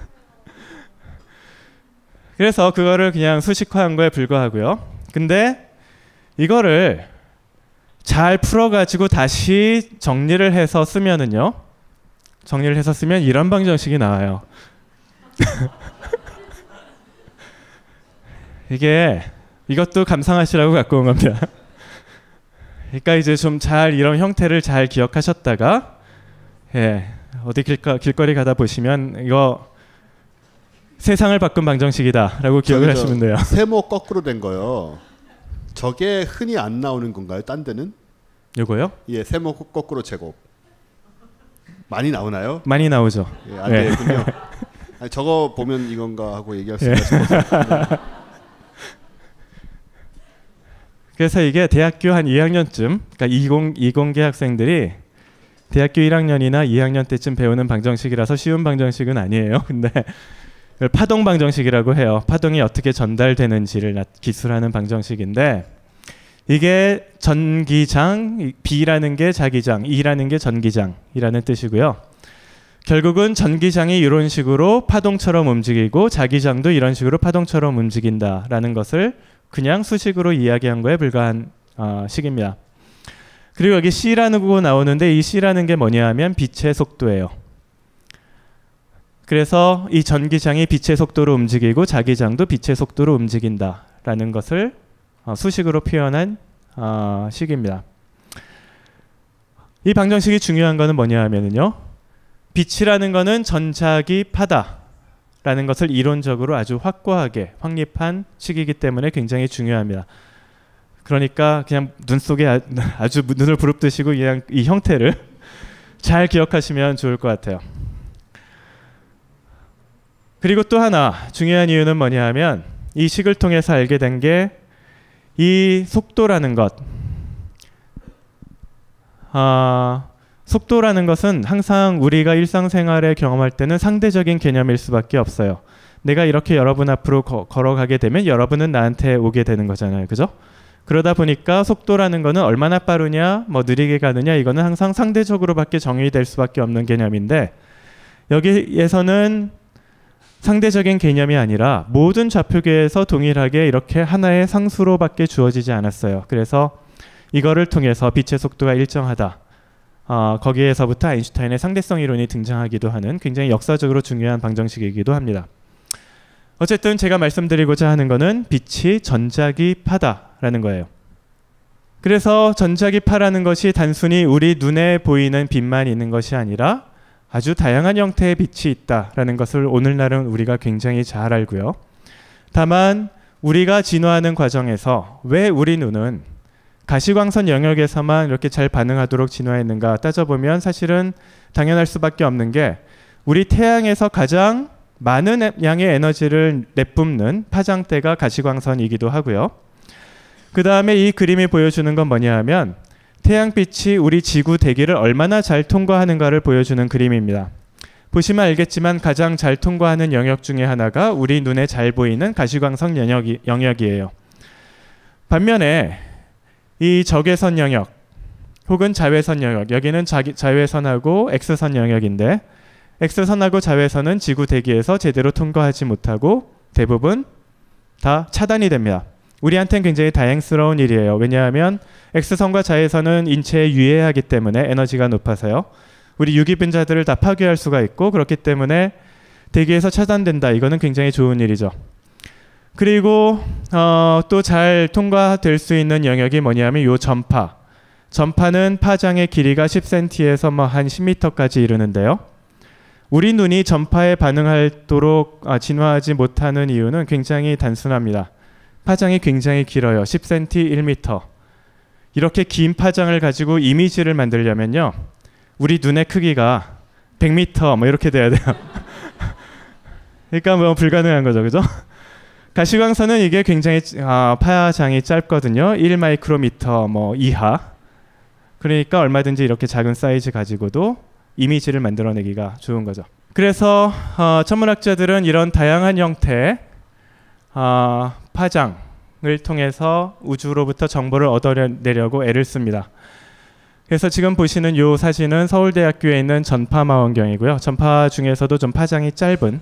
그래서 그거를 그냥 수식화한 거에 불과하고요. 근데 이거를 잘 풀어가지고 다시 정리를 해서 쓰면은요. 정리를 해서 쓰면 이런 방정식이 나와요. 이것도 감상하시라고 갖고 온 겁니다. 그러니까 이제 좀 이런 형태를 잘 기억하셨다가 어디 길거리 가다 보시면 이거 세상을 바꾼 방정식이다라고 기억을 하시면 돼요. 세모 거꾸로 된 거요. 저게 흔히 안 나오는 건가요? 딴 데는? 요거요? 예, 세모 거꾸로 제곱. 많이 나오나요? 많이 나오죠. 예, 안 되군요. 아니, 저거 보면 이건가 하고 얘기할 수 있어요. 그래서 이게 대학교 한 2학년쯤, 그러니까 20개 학생들이 대학교 1학년이나 2학년 때쯤 배우는 방정식이라서 쉬운 방정식은 아니에요. 근데 이걸 파동 방정식이라고 해요. 파동이 어떻게 전달되는지를 기술하는 방정식인데 이게 전기장, B라는 게 자기장, E라는 게 전기장이라는 뜻이고요. 결국은 전기장이 이런 식으로 파동처럼 움직이고 자기장도 이런 식으로 파동처럼 움직인다라는 것을 그냥 수식으로 이야기한 거에 불과한 식입니다. 그리고 여기 C라는 거 나오는데 이 C라는 게 뭐냐 하면 빛의 속도예요. 그래서 이 전기장이 빛의 속도로 움직이고 자기장도 빛의 속도로 움직인다라는 것을 수식으로 표현한 식입니다. 이 방정식이 중요한 거는 뭐냐 하면요. 빛이라는 거는 전자기 파다라는 것을 이론적으로 아주 확고하게 확립한 식이기 때문에 굉장히 중요합니다. 그러니까 그냥 눈 속에 아주 눈을 부릅뜨시고 그냥 이 형태를 잘 기억하시면 좋을 것 같아요. 그리고 또 하나 중요한 이유는 뭐냐 하면 이 식을 통해서 알게 된 게 이 속도라는 것, 속도라는 것은 항상 우리가 일상생활에 경험할 때는 상대적인 개념일 수밖에 없어요. 내가 이렇게 여러분 앞으로 걸어가게 되면 여러분은 나한테 오게 되는 거잖아요. 그죠? 그러다 보니까 속도라는 거는 얼마나 빠르냐, 뭐 느리게 가느냐 이거는 항상 상대적으로밖에 정의될 수밖에 없는 개념인데 여기에서는 상대적인 개념이 아니라 모든 좌표계에서 동일하게 이렇게 하나의 상수로밖에 주어지지 않았어요. 그래서 이거를 통해서 빛의 속도가 일정하다. 거기에서부터 아인슈타인의 상대성 이론이 등장하기도 하는 굉장히 역사적으로 중요한 방정식이기도 합니다. 어쨌든 제가 말씀드리고자 하는 거는 빛이 전자기파다라는 거예요. 그래서 전자기파라는 것이 단순히 우리 눈에 보이는 빛만 있는 것이 아니라 아주 다양한 형태의 빛이 있다라는 것을 오늘날은 우리가 굉장히 잘 알고요. 다만 우리가 진화하는 과정에서 왜 우리 눈은 가시광선 영역에서만 이렇게 잘 반응하도록 진화했는가 따져보면 사실은 당연할 수밖에 없는 게 우리 태양에서 가장 많은 양의 에너지를 내뿜는 파장대가 가시광선이기도 하고요. 그 다음에 이 그림이 보여주는 건 뭐냐 하면 태양빛이 우리 지구 대기를 얼마나 잘 통과하는가를 보여주는 그림입니다. 보시면 알겠지만 가장 잘 통과하는 영역 중에 하나가 우리 눈에 잘 보이는 가시광선 영역이에요. 반면에 이 적외선 영역 혹은 자외선 영역, 여기는 자외선하고 X선 영역인데 X선하고 자외선은 지구 대기에서 제대로 통과하지 못하고 대부분 다 차단이 됩니다. 우리한테는 굉장히 다행스러운 일이에요. 왜냐하면 X선과 자외선은 인체에 유해하기 때문에 에너지가 높아서요. 우리 유기분자들을 다 파괴할 수가 있고 그렇기 때문에 대기에서 차단된다. 이거는 굉장히 좋은 일이죠. 그리고 또 잘 통과될 수 있는 영역이 뭐냐면 요 전파. 전파는 파장의 길이가 10cm에서 뭐 한 10m까지 이르는데요. 우리 눈이 전파에 반응하도록 진화하지 못하는 이유는 굉장히 단순합니다. 파장이 굉장히 길어요. 10cm, 1m. 이렇게 긴 파장을 가지고 이미지를 만들려면요. 우리 눈의 크기가 100m 뭐 이렇게 돼야 돼요. 그러니까 뭐 불가능한 거죠. 그죠? 가시광선은 이게 굉장히 파장이 짧거든요. 1 마이크로미터 뭐 이하. 그러니까 얼마든지 이렇게 작은 사이즈 가지고도 이미지를 만들어내기가 좋은 거죠. 그래서 천문학자들은 이런 다양한 형태의 파장을 통해서 우주로부터 정보를 얻어내려고 애를 씁니다. 그래서 지금 보시는 이 사진은 서울대학교에 있는 전파망원경이고요. 전파 중에서도 좀 파장이 짧은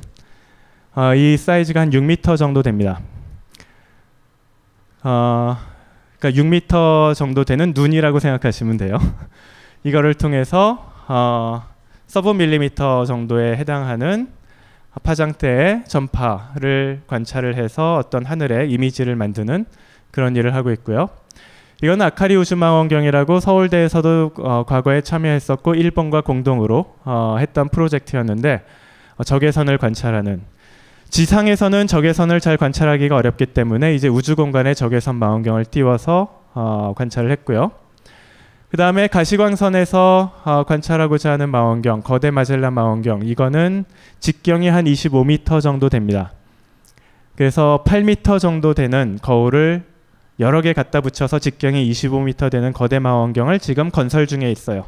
이 사이즈가 한 6m 정도 됩니다. 그러니까 6m 정도 되는 눈이라고 생각하시면 돼요. 이거를 통해서 서브밀리미터 정도에 해당하는 파장대의 전파를 관찰을 해서 어떤 하늘의 이미지를 만드는 그런 일을 하고 있고요. 이건 아카리 우주망원경이라고 서울대에서도 과거에 참여했었고 일본과 공동으로 했던 프로젝트였는데 적외선을 관찰하는, 지상에서는 적외선을 잘 관찰하기가 어렵기 때문에 이제 우주 공간에 적외선 망원경을 띄워서 관찰을 했고요. 그 다음에 가시광선에서 관찰하고자 하는 망원경, 거대 마젤란 망원경, 이거는 직경이 한 25m 정도 됩니다. 그래서 8m 정도 되는 거울을 여러 개 갖다 붙여서 직경이 25m 되는 거대 망원경을 지금 건설 중에 있어요.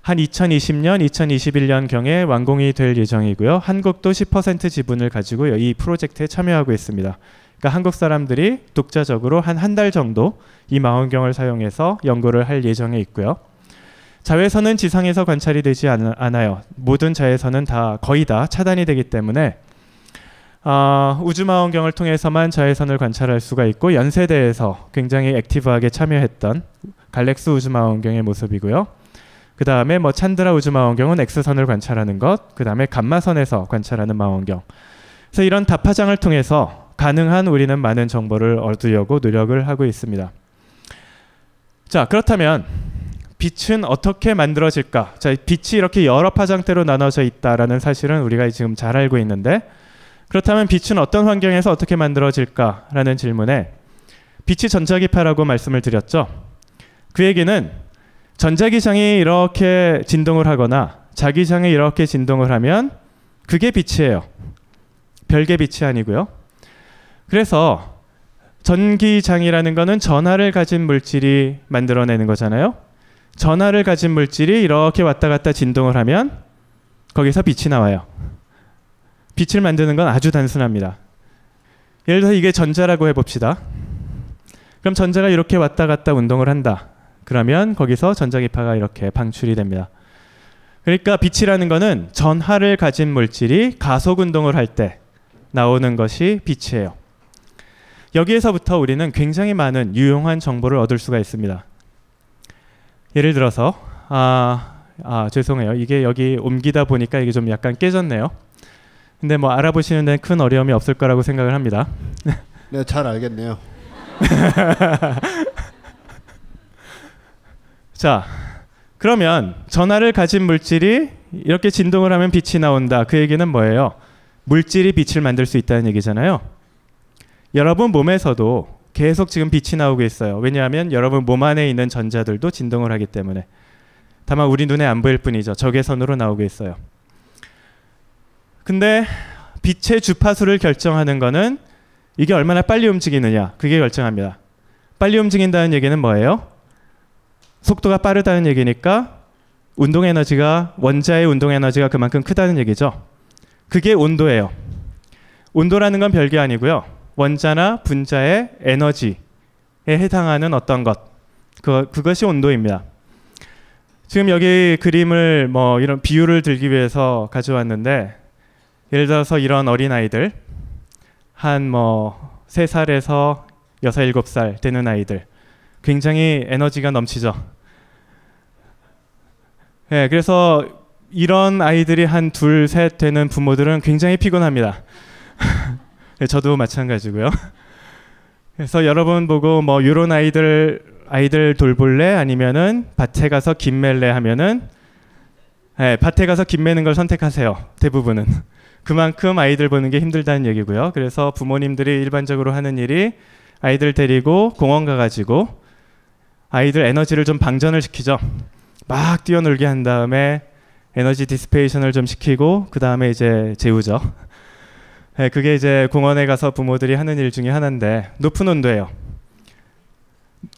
한 2020년, 2021년 경에 완공이 될 예정이고요. 한국도 10% 지분을 가지고 이 프로젝트에 참여하고 있습니다. 그러니까 한국 사람들이 독자적으로 한 달 정도 이 망원경을 사용해서 연구를 할 예정에 있고요. 자외선은 지상에서 관찰이 되지 않아요. 모든 자외선은 거의 다 차단이 되기 때문에 우주망원경을 통해서만 자외선을 관찰할 수가 있고, 연세대에서 굉장히 액티브하게 참여했던 갈렉스 우주망원경의 모습이고요. 그 다음에 찬드라 우주망원경은 X선을 관찰하는 것, 그 다음에 감마선에서 관찰하는 망원경. 그래서 이런 다파장을 통해서 가능한 우리는 많은 정보를 얻으려고 노력을 하고 있습니다. 자, 그렇다면 빛은 어떻게 만들어질까? 자, 빛이 이렇게 여러 파장대로 나눠져 있다라는 사실은 우리가 지금 잘 알고 있는데, 그렇다면 빛은 어떤 환경에서 어떻게 만들어질까라는 질문에 빛이 전자기파라고 말씀을 드렸죠. 그 얘기는 전자기장이 이렇게 진동을 하거나 자기장이 이렇게 진동을 하면 그게 빛이에요. 별개 빛이 아니고요. 그래서 전기장이라는 거는 전하를 가진 물질이 만들어내는 거잖아요. 전하를 가진 물질이 이렇게 왔다 갔다 진동을 하면 거기서 빛이 나와요. 빛을 만드는 건 아주 단순합니다. 예를 들어서 이게 전자라고 해봅시다. 그럼 전자가 이렇게 왔다 갔다 운동을 한다. 그러면 거기서 전자기파가 이렇게 방출이 됩니다. 그러니까 빛이라는 거는 전하를 가진 물질이 가속 운동을 할 때 나오는 것이 빛이에요. 여기에서부터 우리는 굉장히 많은 유용한 정보를 얻을 수가 있습니다. 예를 들어서 죄송해요. 이게 여기 옮기다 보니까 이게 좀 약간 깨졌네요. 근데 알아보시는 데는 큰 어려움이 없을 거라고 생각을 합니다. 네, 잘 알겠네요. 자, 그러면 전하를 가진 물질이 이렇게 진동을 하면 빛이 나온다. 그 얘기는 뭐예요? 물질이 빛을 만들 수 있다는 얘기잖아요. 여러분 몸에서도 계속 지금 빛이 나오고 있어요. 왜냐하면 여러분 몸 안에 있는 전자들도 진동을 하기 때문에. 다만 우리 눈에 안 보일 뿐이죠. 적외선으로 나오고 있어요. 근데 빛의 주파수를 결정하는 거는 이게 얼마나 빨리 움직이느냐, 그게 결정합니다. 빨리 움직인다는 얘기는 뭐예요? 속도가 빠르다는 얘기니까 운동 에너지가, 원자의 운동 에너지가 그만큼 크다는 얘기죠. 그게 온도예요. 온도라는 건 별게 아니고요. 원자나 분자의 에너지에 해당하는 어떤 것, 그것이 온도입니다. 지금 여기 그림을 이런 비유를 들기 위해서 가져왔는데, 예를 들어서 이런 어린아이들, 한 3살에서 6, 7살 되는 아이들, 굉장히 에너지가 넘치죠. 네, 그래서 이런 아이들이 한 2, 3 되는 부모들은 굉장히 피곤합니다. 네, 저도 마찬가지고요. 그래서 여러분 보고 이런 아이들 돌볼래? 아니면은 밭에 가서 김 멜래? 하면은 밭에 가서 김 매는 걸 선택하세요. 대부분은. 그만큼 아이들 보는 게 힘들다는 얘기고요. 그래서 부모님들이 일반적으로 하는 일이 아이들 데리고 공원 가가지고 아이들 에너지를 좀 방전을 시키죠. 막 뛰어놀게 한 다음에 에너지 디스페이션을 좀 시키고 그 다음에 이제 재우죠. 그게 이제 공원에 가서 부모들이 하는 일 중에 하나인데, 높은 온도예요.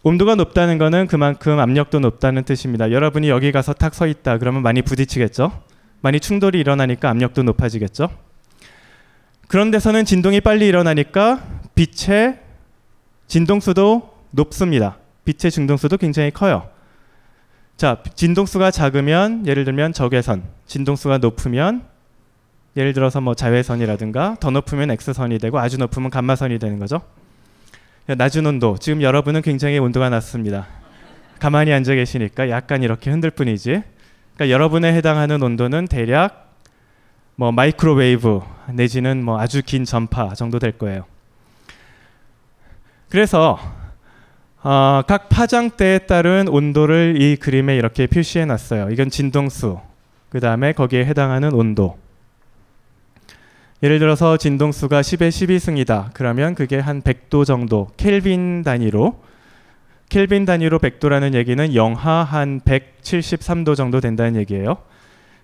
온도가 높다는 거는 그만큼 압력도 높다는 뜻입니다. 여러분이 여기 가서 탁 서 있다 그러면 많이 부딪히겠죠. 많이 충돌이 일어나니까 압력도 높아지겠죠. 그런 데서는 진동이 빨리 일어나니까 빛의 진동수도 높습니다. 빛의 진동수도 굉장히 커요. 자, 진동수가 작으면 예를 들면 적외선, 진동수가 높으면 예를 들어서 자외선이라든가, 더 높으면 X선이 되고 아주 높으면 감마선이 되는 거죠. 낮은 온도, 지금 여러분은 굉장히 온도가 낮습니다. 가만히 앉아 계시니까 약간 이렇게 흔들 뿐이지. 그러니까 여러분에 해당하는 온도는 대략 마이크로웨이브 내지는 아주 긴 전파 정도 될 거예요. 그래서 각 파장대에 따른 온도를 이 그림에 이렇게 표시해 놨어요. 이건 진동수, 그 다음에 거기에 해당하는 온도. 예를 들어서 진동수가 10의 12승이다. 그러면 그게 한 100도 정도, 켈빈 단위로 100도라는 얘기는 영하 한 173도 정도 된다는 얘기예요.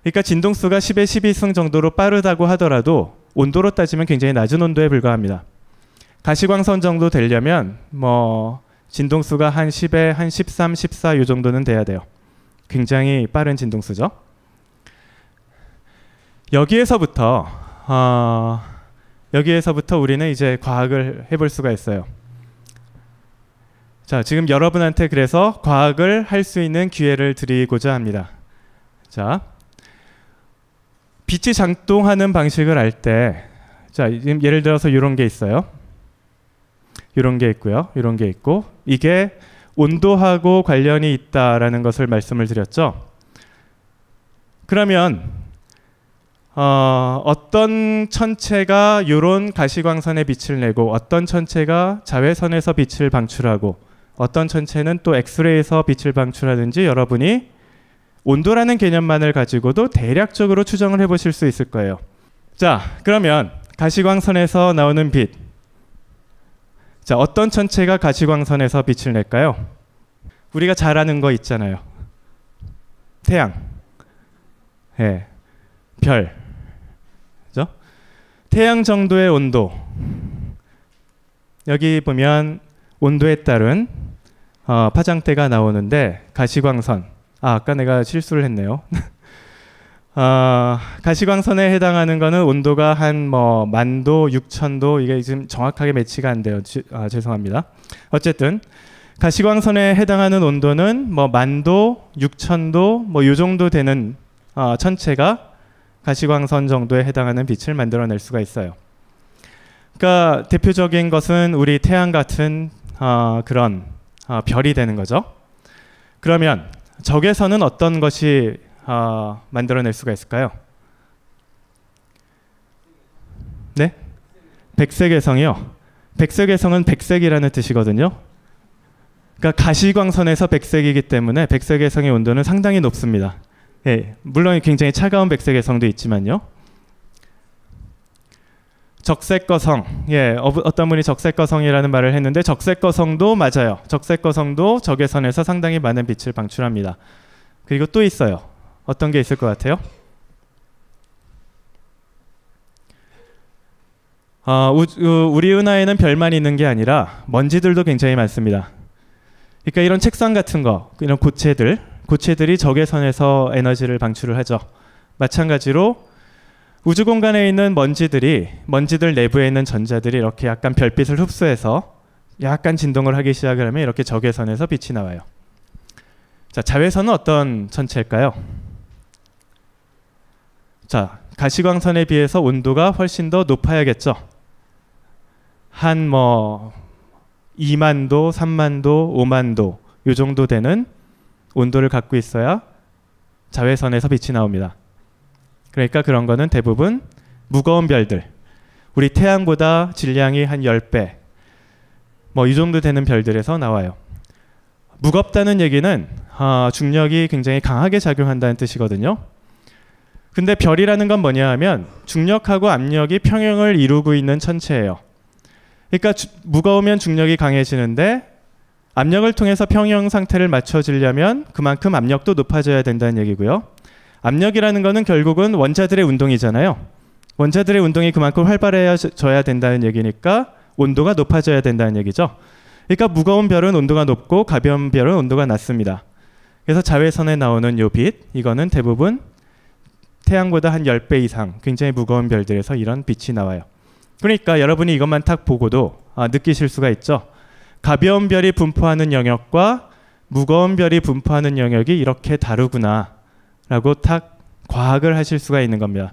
그러니까 진동수가 10의 12승 정도로 빠르다고 하더라도 온도로 따지면 굉장히 낮은 온도에 불과합니다. 가시광선 정도 되려면 진동수가 한 10에 한 13, 14 이 정도는 돼야 돼요. 굉장히 빠른 진동수죠. 여기에서부터 우리는 이제 과학을 해볼 수가 있어요. 자, 지금 여러분한테 그래서 과학을 할 수 있는 기회를 드리고자 합니다. 자, 빛이 작동하는 방식을 알 때, 자, 지금 예를 들어서 이런 게 있어요. 이런 게 있고요. 이런 게 있고, 이게 온도하고 관련이 있다라는 것을 말씀을 드렸죠. 그러면 어떤 천체가 이런 가시광선에 빛을 내고 어떤 천체가 자외선에서 빛을 방출하고 어떤 천체는 또 엑스레이에서 빛을 방출하는지 여러분이 온도라는 개념만을 가지고도 대략적으로 추정을 해보실 수 있을 거예요. 자, 그러면 가시광선에서 나오는 빛, 자, 어떤 천체가 가시광선에서 빛을 낼까요? 우리가 잘 아는 거 있잖아요. 태양, 예, 별, 그죠? 태양 정도의 온도, 여기 보면 온도에 따른 파장대가 나오는데 가시광선, 아까 내가 실수를 했네요. 가시광선에 해당하는 거는 온도가 한 뭐 10,000도, 6,000도, 이게 지금 정확하게 매치가 안 돼요. 죄송합니다. 어쨌든 가시광선에 해당하는 온도는 뭐 10,000도, 6,000도 뭐 요 정도 되는 천체가 가시광선 정도에 해당하는 빛을 만들어낼 수가 있어요. 그러니까 대표적인 것은 우리 태양 같은 그런 별이 되는 거죠. 그러면 적외선은 어떤 것이 만들어낼 수가 있을까요? 네? 백색외성이요. 백색외성은 백색이라는 뜻이거든요. 그러니까 가시광선에서 백색이기 때문에 백색외성의 온도는 상당히 높습니다. 예, 물론 굉장히 차가운 백색외성도 있지만요. 적색거성, 예, 어떤 분이 적색거성이라는 말을 했는데 적색거성도 맞아요. 적색거성도 적외선에서 상당히 많은 빛을 방출합니다. 그리고 또 있어요. 어떤 게 있을 것 같아요? 우리 은하에는 별만 있는 게 아니라 먼지들도 굉장히 많습니다. 그러니까 이런 책상 같은 거, 이런 고체들이 적외선에서 에너지를 방출을 하죠. 마찬가지로 우주 공간에 있는 먼지들 내부에 있는 전자들이 이렇게 약간 별빛을 흡수해서 약간 진동을 하기 시작을 하면 이렇게 적외선에서 빛이 나와요. 자, 자외선은 어떤 천체일까요? 자, 가시광선에 비해서 온도가 훨씬 더 높아야겠죠. 한 뭐 20,000도, 30,000도, 50,000도 요 정도 되는 온도를 갖고 있어야 자외선에서 빛이 나옵니다. 그러니까 그런 거는 대부분 무거운 별들, 우리 태양보다 질량이 한 10배 뭐 이 정도 되는 별들에서 나와요. 무겁다는 얘기는 중력이 굉장히 강하게 작용한다는 뜻이거든요. 근데 별이라는 건 뭐냐 하면 중력하고 압력이 평형을 이루고 있는 천체예요. 그러니까 무거우면 중력이 강해지는데 압력을 통해서 평형 상태를 맞춰지려면 그만큼 압력도 높아져야 된다는 얘기고요. 압력이라는 거는 결국은 원자들의 운동이잖아요. 원자들의 운동이 그만큼 활발해져야 된다는 얘기니까 온도가 높아져야 된다는 얘기죠. 그러니까 무거운 별은 온도가 높고 가벼운 별은 온도가 낮습니다. 그래서 자외선에 나오는 요 빛, 이거는 대부분 태양보다 한 10배 이상 굉장히 무거운 별들에서 이런 빛이 나와요. 그러니까 여러분이 이것만 딱 보고도 느끼실 수가 있죠. 가벼운 별이 분포하는 영역과 무거운 별이 분포하는 영역이 이렇게 다르구나 라고 딱 과학을 하실 수가 있는 겁니다.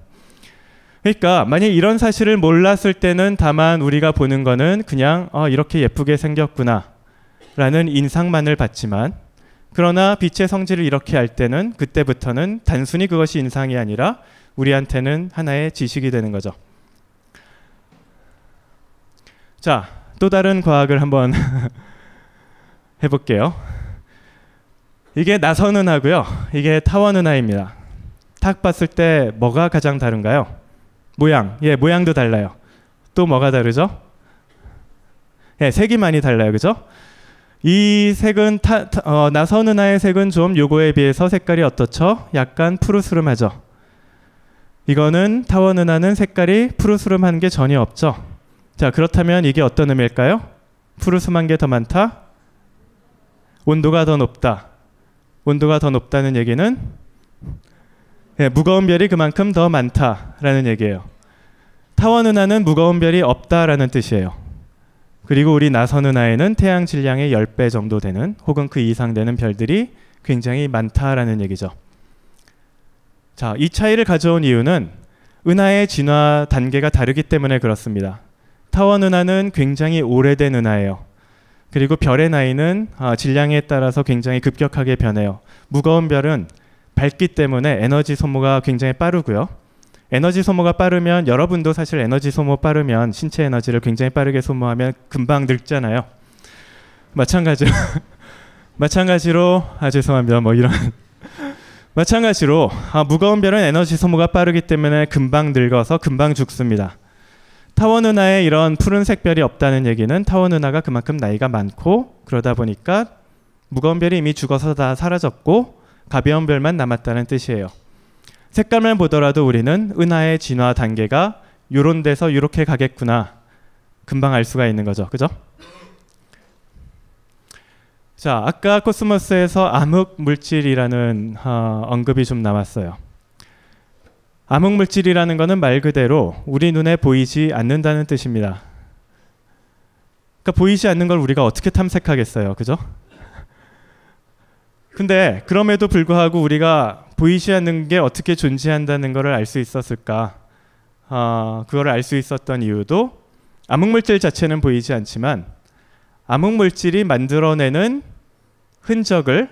그러니까 만약 이런 사실을 몰랐을 때는 다만 우리가 보는 거는 그냥 이렇게 예쁘게 생겼구나 라는 인상만을 받지만, 그러나 빛의 성질을 이렇게 알 때는 그때부터는 단순히 그것이 인상이 아니라 우리한테는 하나의 지식이 되는 거죠. 자, 또 다른 과학을 한번 해볼게요. 이게 나선 은하고요. 이게 타원 은하입니다. 딱 봤을 때 뭐가 가장 다른가요? 모양. 예, 모양도 달라요. 또 뭐가 다르죠? 예, 색이 많이 달라요. 그죠? 이 색은 나선 은하의 색은 좀 요거에 비해서 색깔이 어떻죠? 약간 푸르스름하죠. 이거는 타원 은하는 색깔이 푸르스름한 게 전혀 없죠. 자, 그렇다면 이게 어떤 의미일까요? 푸르스름한 게 더 많다? 온도가 더 높다. 온도가 더 높다는 얘기는 무거운 별이 그만큼 더 많다라는 얘기예요. 타원 은하는 무거운 별이 없다라는 뜻이에요. 그리고 우리 나선 은하에는 태양 질량의 10배 정도 되는 혹은 그 이상 되는 별들이 굉장히 많다라는 얘기죠. 자, 이 차이를 가져온 이유는 은하의 진화 단계가 다르기 때문에 그렇습니다. 타원 은하는 굉장히 오래된 은하예요. 그리고 별의 나이는 질량에 따라서 굉장히 급격하게 변해요. 무거운 별은 밝기 때문에 에너지 소모가 굉장히 빠르고요. 에너지 소모가 빠르면 여러분도 사실 에너지 소모 빠르면 신체 에너지를 굉장히 빠르게 소모하면 금방 늙잖아요. 마찬가지로 죄송합니다. 뭐 이런 마찬가지로 무거운 별은 에너지 소모가 빠르기 때문에 금방 늙어서 금방 죽습니다. 타원 은하에 이런 푸른색 별이 없다는 얘기는 타원 은하가 그만큼 나이가 많고 그러다 보니까 무거운 별이 이미 죽어서 다 사라졌고 가벼운 별만 남았다는 뜻이에요. 색깔만 보더라도 우리는 은하의 진화 단계가 요런 데서 요렇게 가겠구나 금방 알 수가 있는 거죠. 그죠? 자, 아까 코스모스에서 암흑 물질이라는 언급이 좀 나왔어요. 암흑 물질이라는 것은 말 그대로 우리 눈에 보이지 않는다는 뜻입니다. 그러니까 보이지 않는 걸 우리가 어떻게 탐색하겠어요. 그죠? 근데 그럼에도 불구하고 우리가 보이지 않는 게 어떻게 존재한다는 것을 알 수 있었을까? 그걸 알 수 있었던 이유도 암흑 물질 자체는 보이지 않지만 암흑 물질이 만들어내는 흔적을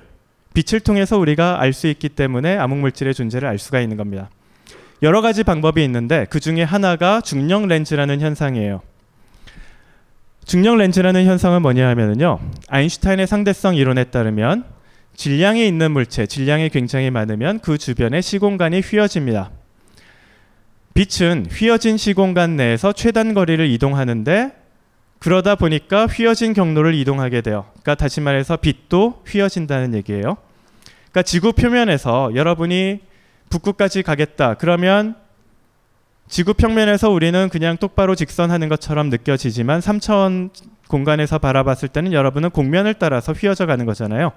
빛을 통해서 우리가 알 수 있기 때문에 암흑 물질의 존재를 알 수가 있는 겁니다. 여러 가지 방법이 있는데 그 중에 하나가 중력 렌즈라는 현상이에요. 중력 렌즈라는 현상은 뭐냐 하면요. 아인슈타인의 상대성 이론에 따르면 질량이 있는 물체, 질량이 굉장히 많으면 그 주변에 시공간이 휘어집니다. 빛은 휘어진 시공간 내에서 최단 거리를 이동하는데 그러다 보니까 휘어진 경로를 이동하게 돼요. 그러니까 다시 말해서 빛도 휘어진다는 얘기예요. 그러니까 지구 표면에서 여러분이 북극까지 가겠다. 그러면 지구 평면에서 우리는 그냥 똑바로 직선하는 것처럼 느껴지지만 3차원 공간에서 바라봤을 때는 여러분은 곡면을 따라서 휘어져 가는 거잖아요.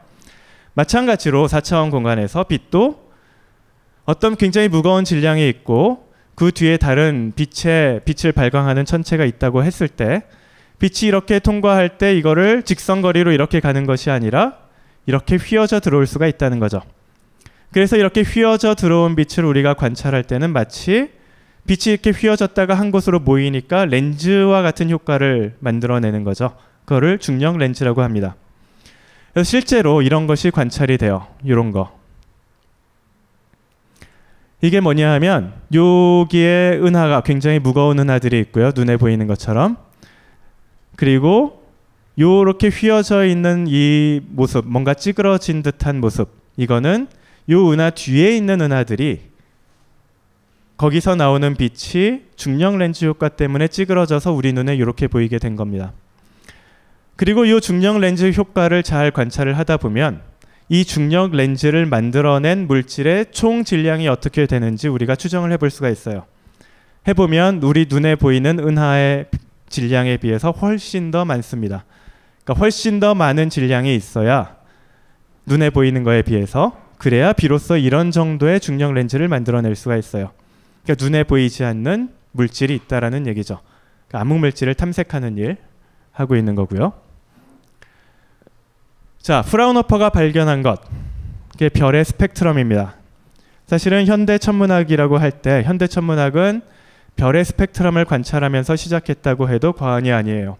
마찬가지로 4차원 공간에서 빛도 어떤 굉장히 무거운 질량이 있고 그 뒤에 다른 빛을 발광하는 천체가 있다고 했을 때 빛이 이렇게 통과할 때 이거를 직선거리로 이렇게 가는 것이 아니라 이렇게 휘어져 들어올 수가 있다는 거죠. 그래서 이렇게 휘어져 들어온 빛을 우리가 관찰할 때는 마치 빛이 이렇게 휘어졌다가 한 곳으로 모이니까 렌즈와 같은 효과를 만들어내는 거죠. 그거를 중력 렌즈라고 합니다. 그래서 실제로 이런 것이 관찰이 돼요. 이런 거. 이게 뭐냐 하면 여기에 은하가 굉장히 무거운 은하들이 있고요. 눈에 보이는 것처럼. 그리고 요렇게 휘어져 있는 이 모습, 뭔가 찌그러진 듯한 모습. 이거는 요 은하 뒤에 있는 은하들이 거기서 나오는 빛이 중력 렌즈 효과 때문에 찌그러져서 우리 눈에 이렇게 보이게 된 겁니다. 그리고 이 중력 렌즈 효과를 잘 관찰을 하다 보면 이 중력 렌즈를 만들어낸 물질의 총 질량이 어떻게 되는지 우리가 추정을 해볼 수가 있어요. 해보면 우리 눈에 보이는 은하의 질량에 비해서 훨씬 더 많습니다. 그러니까 훨씬 더 많은 질량이 있어야 눈에 보이는 거에 비해서 그래야 비로소 이런 정도의 중력 렌즈를 만들어낼 수가 있어요. 그러니까 눈에 보이지 않는 물질이 있다라는 얘기죠. 그러니까 암흑 물질을 탐색하는 일 하고 있는 거고요. 자, 프라운호퍼가 발견한 것, 그게 별의 스펙트럼입니다. 사실은 현대 천문학이라고 할 때 현대 천문학은 별의 스펙트럼을 관찰하면서 시작했다고 해도 과언이 아니에요.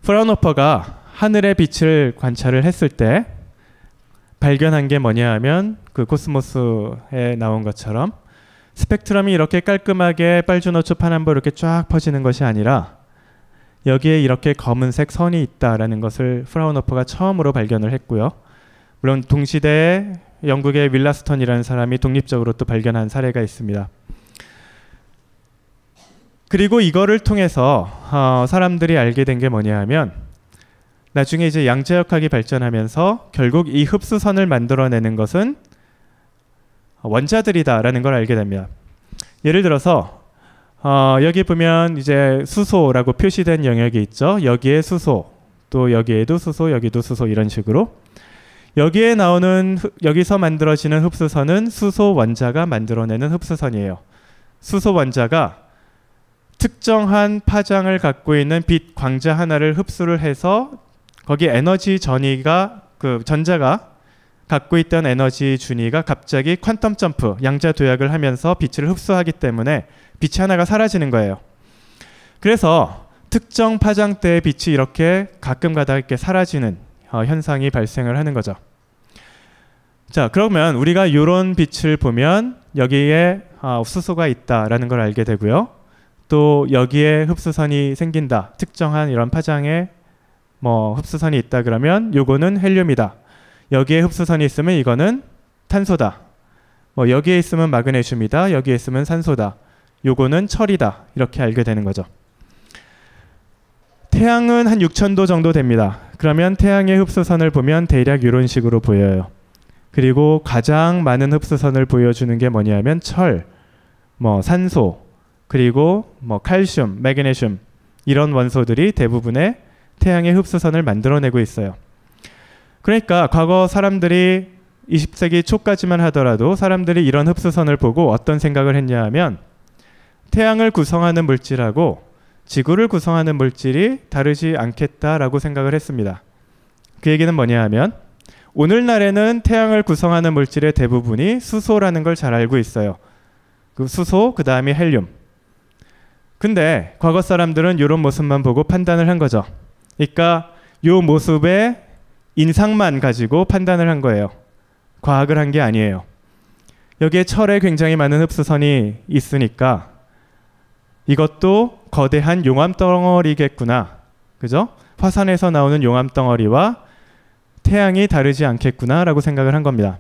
프라운호퍼가 하늘의 빛을 관찰을 했을 때 발견한 게 뭐냐 하면 그 코스모스에 나온 것처럼 스펙트럼이 이렇게 깔끔하게 빨주노초 파남보 이렇게 쫙 퍼지는 것이 아니라 여기에 이렇게 검은색 선이 있다라는 것을 프라운호퍼가 처음으로 발견을 했고요. 물론 동시대에 영국의 윌라스턴이라는 사람이 독립적으로 또 발견한 사례가 있습니다. 그리고 이거를 통해서 사람들이 알게 된 게 뭐냐 하면 나중에 이제 양자역학이 발전하면서 결국 이 흡수선을 만들어내는 것은 원자들이다라는 걸 알게 됩니다. 예를 들어서 여기 보면 이제 수소라고 표시된 영역이 있죠. 여기에 수소, 또 여기에도 수소, 여기도 수소 이런 식으로 여기서 만들어지는 흡수선은 수소 원자가 만들어내는 흡수선이에요. 수소 원자가 특정한 파장을 갖고 있는 빛 광자 하나를 흡수를 해서 거기 에너지 전이가 전자가 갖고 있던 에너지 준위가 갑자기 퀀텀 점프, 양자 도약을 하면서 빛을 흡수하기 때문에 빛이 하나가 사라지는 거예요. 그래서 특정 파장대의 빛이 이렇게 가끔 가다가 이렇게 사라지는 현상이 발생을 하는 거죠. 자, 그러면 우리가 이런 빛을 보면 여기에 수소가 있다라는 걸 알게 되고요. 또 여기에 흡수선이 생긴다. 특정한 이런 파장에 흡수선이 있다 그러면 요거는 헬륨이다. 여기에 흡수선이 있으면 이거는 탄소다. 여기에 있으면 마그네슘이다. 여기에 있으면 산소다. 요거는 철이다. 이렇게 알게 되는 거죠. 태양은 한 6000도 정도 됩니다. 그러면 태양의 흡수선을 보면 대략 이런 식으로 보여요. 그리고 가장 많은 흡수선을 보여주는 게 뭐냐면 철, 산소, 그리고 칼슘, 마그네슘 이런 원소들이 대부분의 태양의 흡수선을 만들어내고 있어요. 그러니까 과거 사람들이 20세기 초까지만 하더라도 사람들이 이런 흡수선을 보고 어떤 생각을 했냐 하면 태양을 구성하는 물질하고 지구를 구성하는 물질이 다르지 않겠다라고 생각을 했습니다. 그 얘기는 뭐냐 하면 오늘날에는 태양을 구성하는 물질의 대부분이 수소라는 걸 잘 알고 있어요. 그 수소, 그 다음에 헬륨. 근데 과거 사람들은 이런 모습만 보고 판단을 한 거죠. 그러니까 이 모습의 인상만 가지고 판단을 한 거예요. 과학을 한 게 아니에요. 여기에 철에 굉장히 많은 흡수선이 있으니까 이것도 거대한 용암 덩어리겠구나. 그죠? 화산에서 나오는 용암 덩어리와 태양이 다르지 않겠구나 라고 생각을 한 겁니다.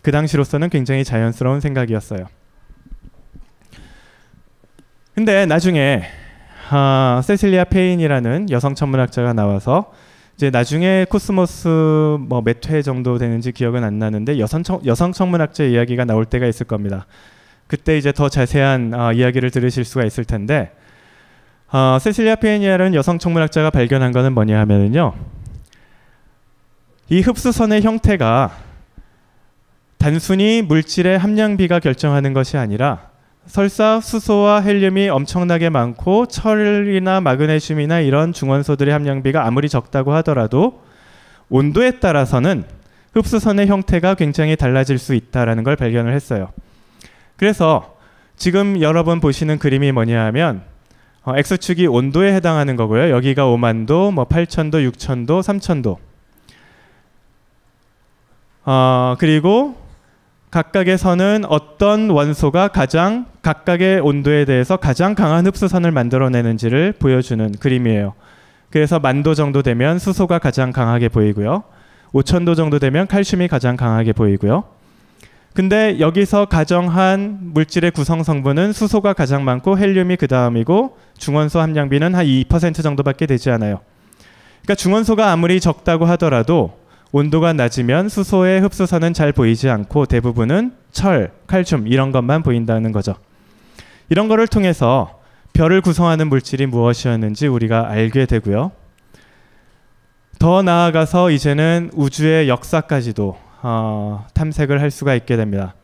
그 당시로서는 굉장히 자연스러운 생각이었어요. 근데 나중에 세실리아 페인이라는 여성 천문학자가 나와서 이제 나중에 코스모스 몇 회 정도 되는지 기억은 안 나는데 여성 천문학자의 이야기가 나올 때가 있을 겁니다. 그때 이제 더 자세한 이야기를 들으실 수가 있을 텐데 세실리아 페인이라는 여성 천문학자가 발견한 거는 뭐냐 하면은요. 이 흡수선의 형태가 단순히 물질의 함량비가 결정하는 것이 아니라 설사 수소와 헬륨이 엄청나게 많고 철이나 마그네슘이나 이런 중원소들의 함량비가 아무리 적다고 하더라도 온도에 따라서는 흡수선의 형태가 굉장히 달라질 수 있다는 걸 발견을 했어요. 그래서 지금 여러분 보시는 그림이 뭐냐 하면 X축이 온도에 해당하는 거고요. 여기가 50,000도, 8,000도, 6,000도, 3,000도. 그리고 각각에서는 어떤 원소가 각각의 온도에 대해서 가장 강한 흡수선을 만들어내는지를 보여주는 그림이에요. 그래서 10,000도 정도 되면 수소가 가장 강하게 보이고요. 5,000도 정도 되면 칼슘이 가장 강하게 보이고요. 근데 여기서 가정한 물질의 구성 성분은 수소가 가장 많고 헬륨이 그 다음이고 중원소 함량비는 한 2% 정도밖에 되지 않아요. 그러니까 중원소가 아무리 적다고 하더라도 온도가 낮으면 수소의 흡수선은 잘 보이지 않고 대부분은 철, 칼슘 이런 것만 보인다는 거죠. 이런 거를 통해서 별을 구성하는 물질이 무엇이었는지 우리가 알게 되고요. 더 나아가서 이제는 우주의 역사까지도 탐색을 할 수가 있게 됩니다.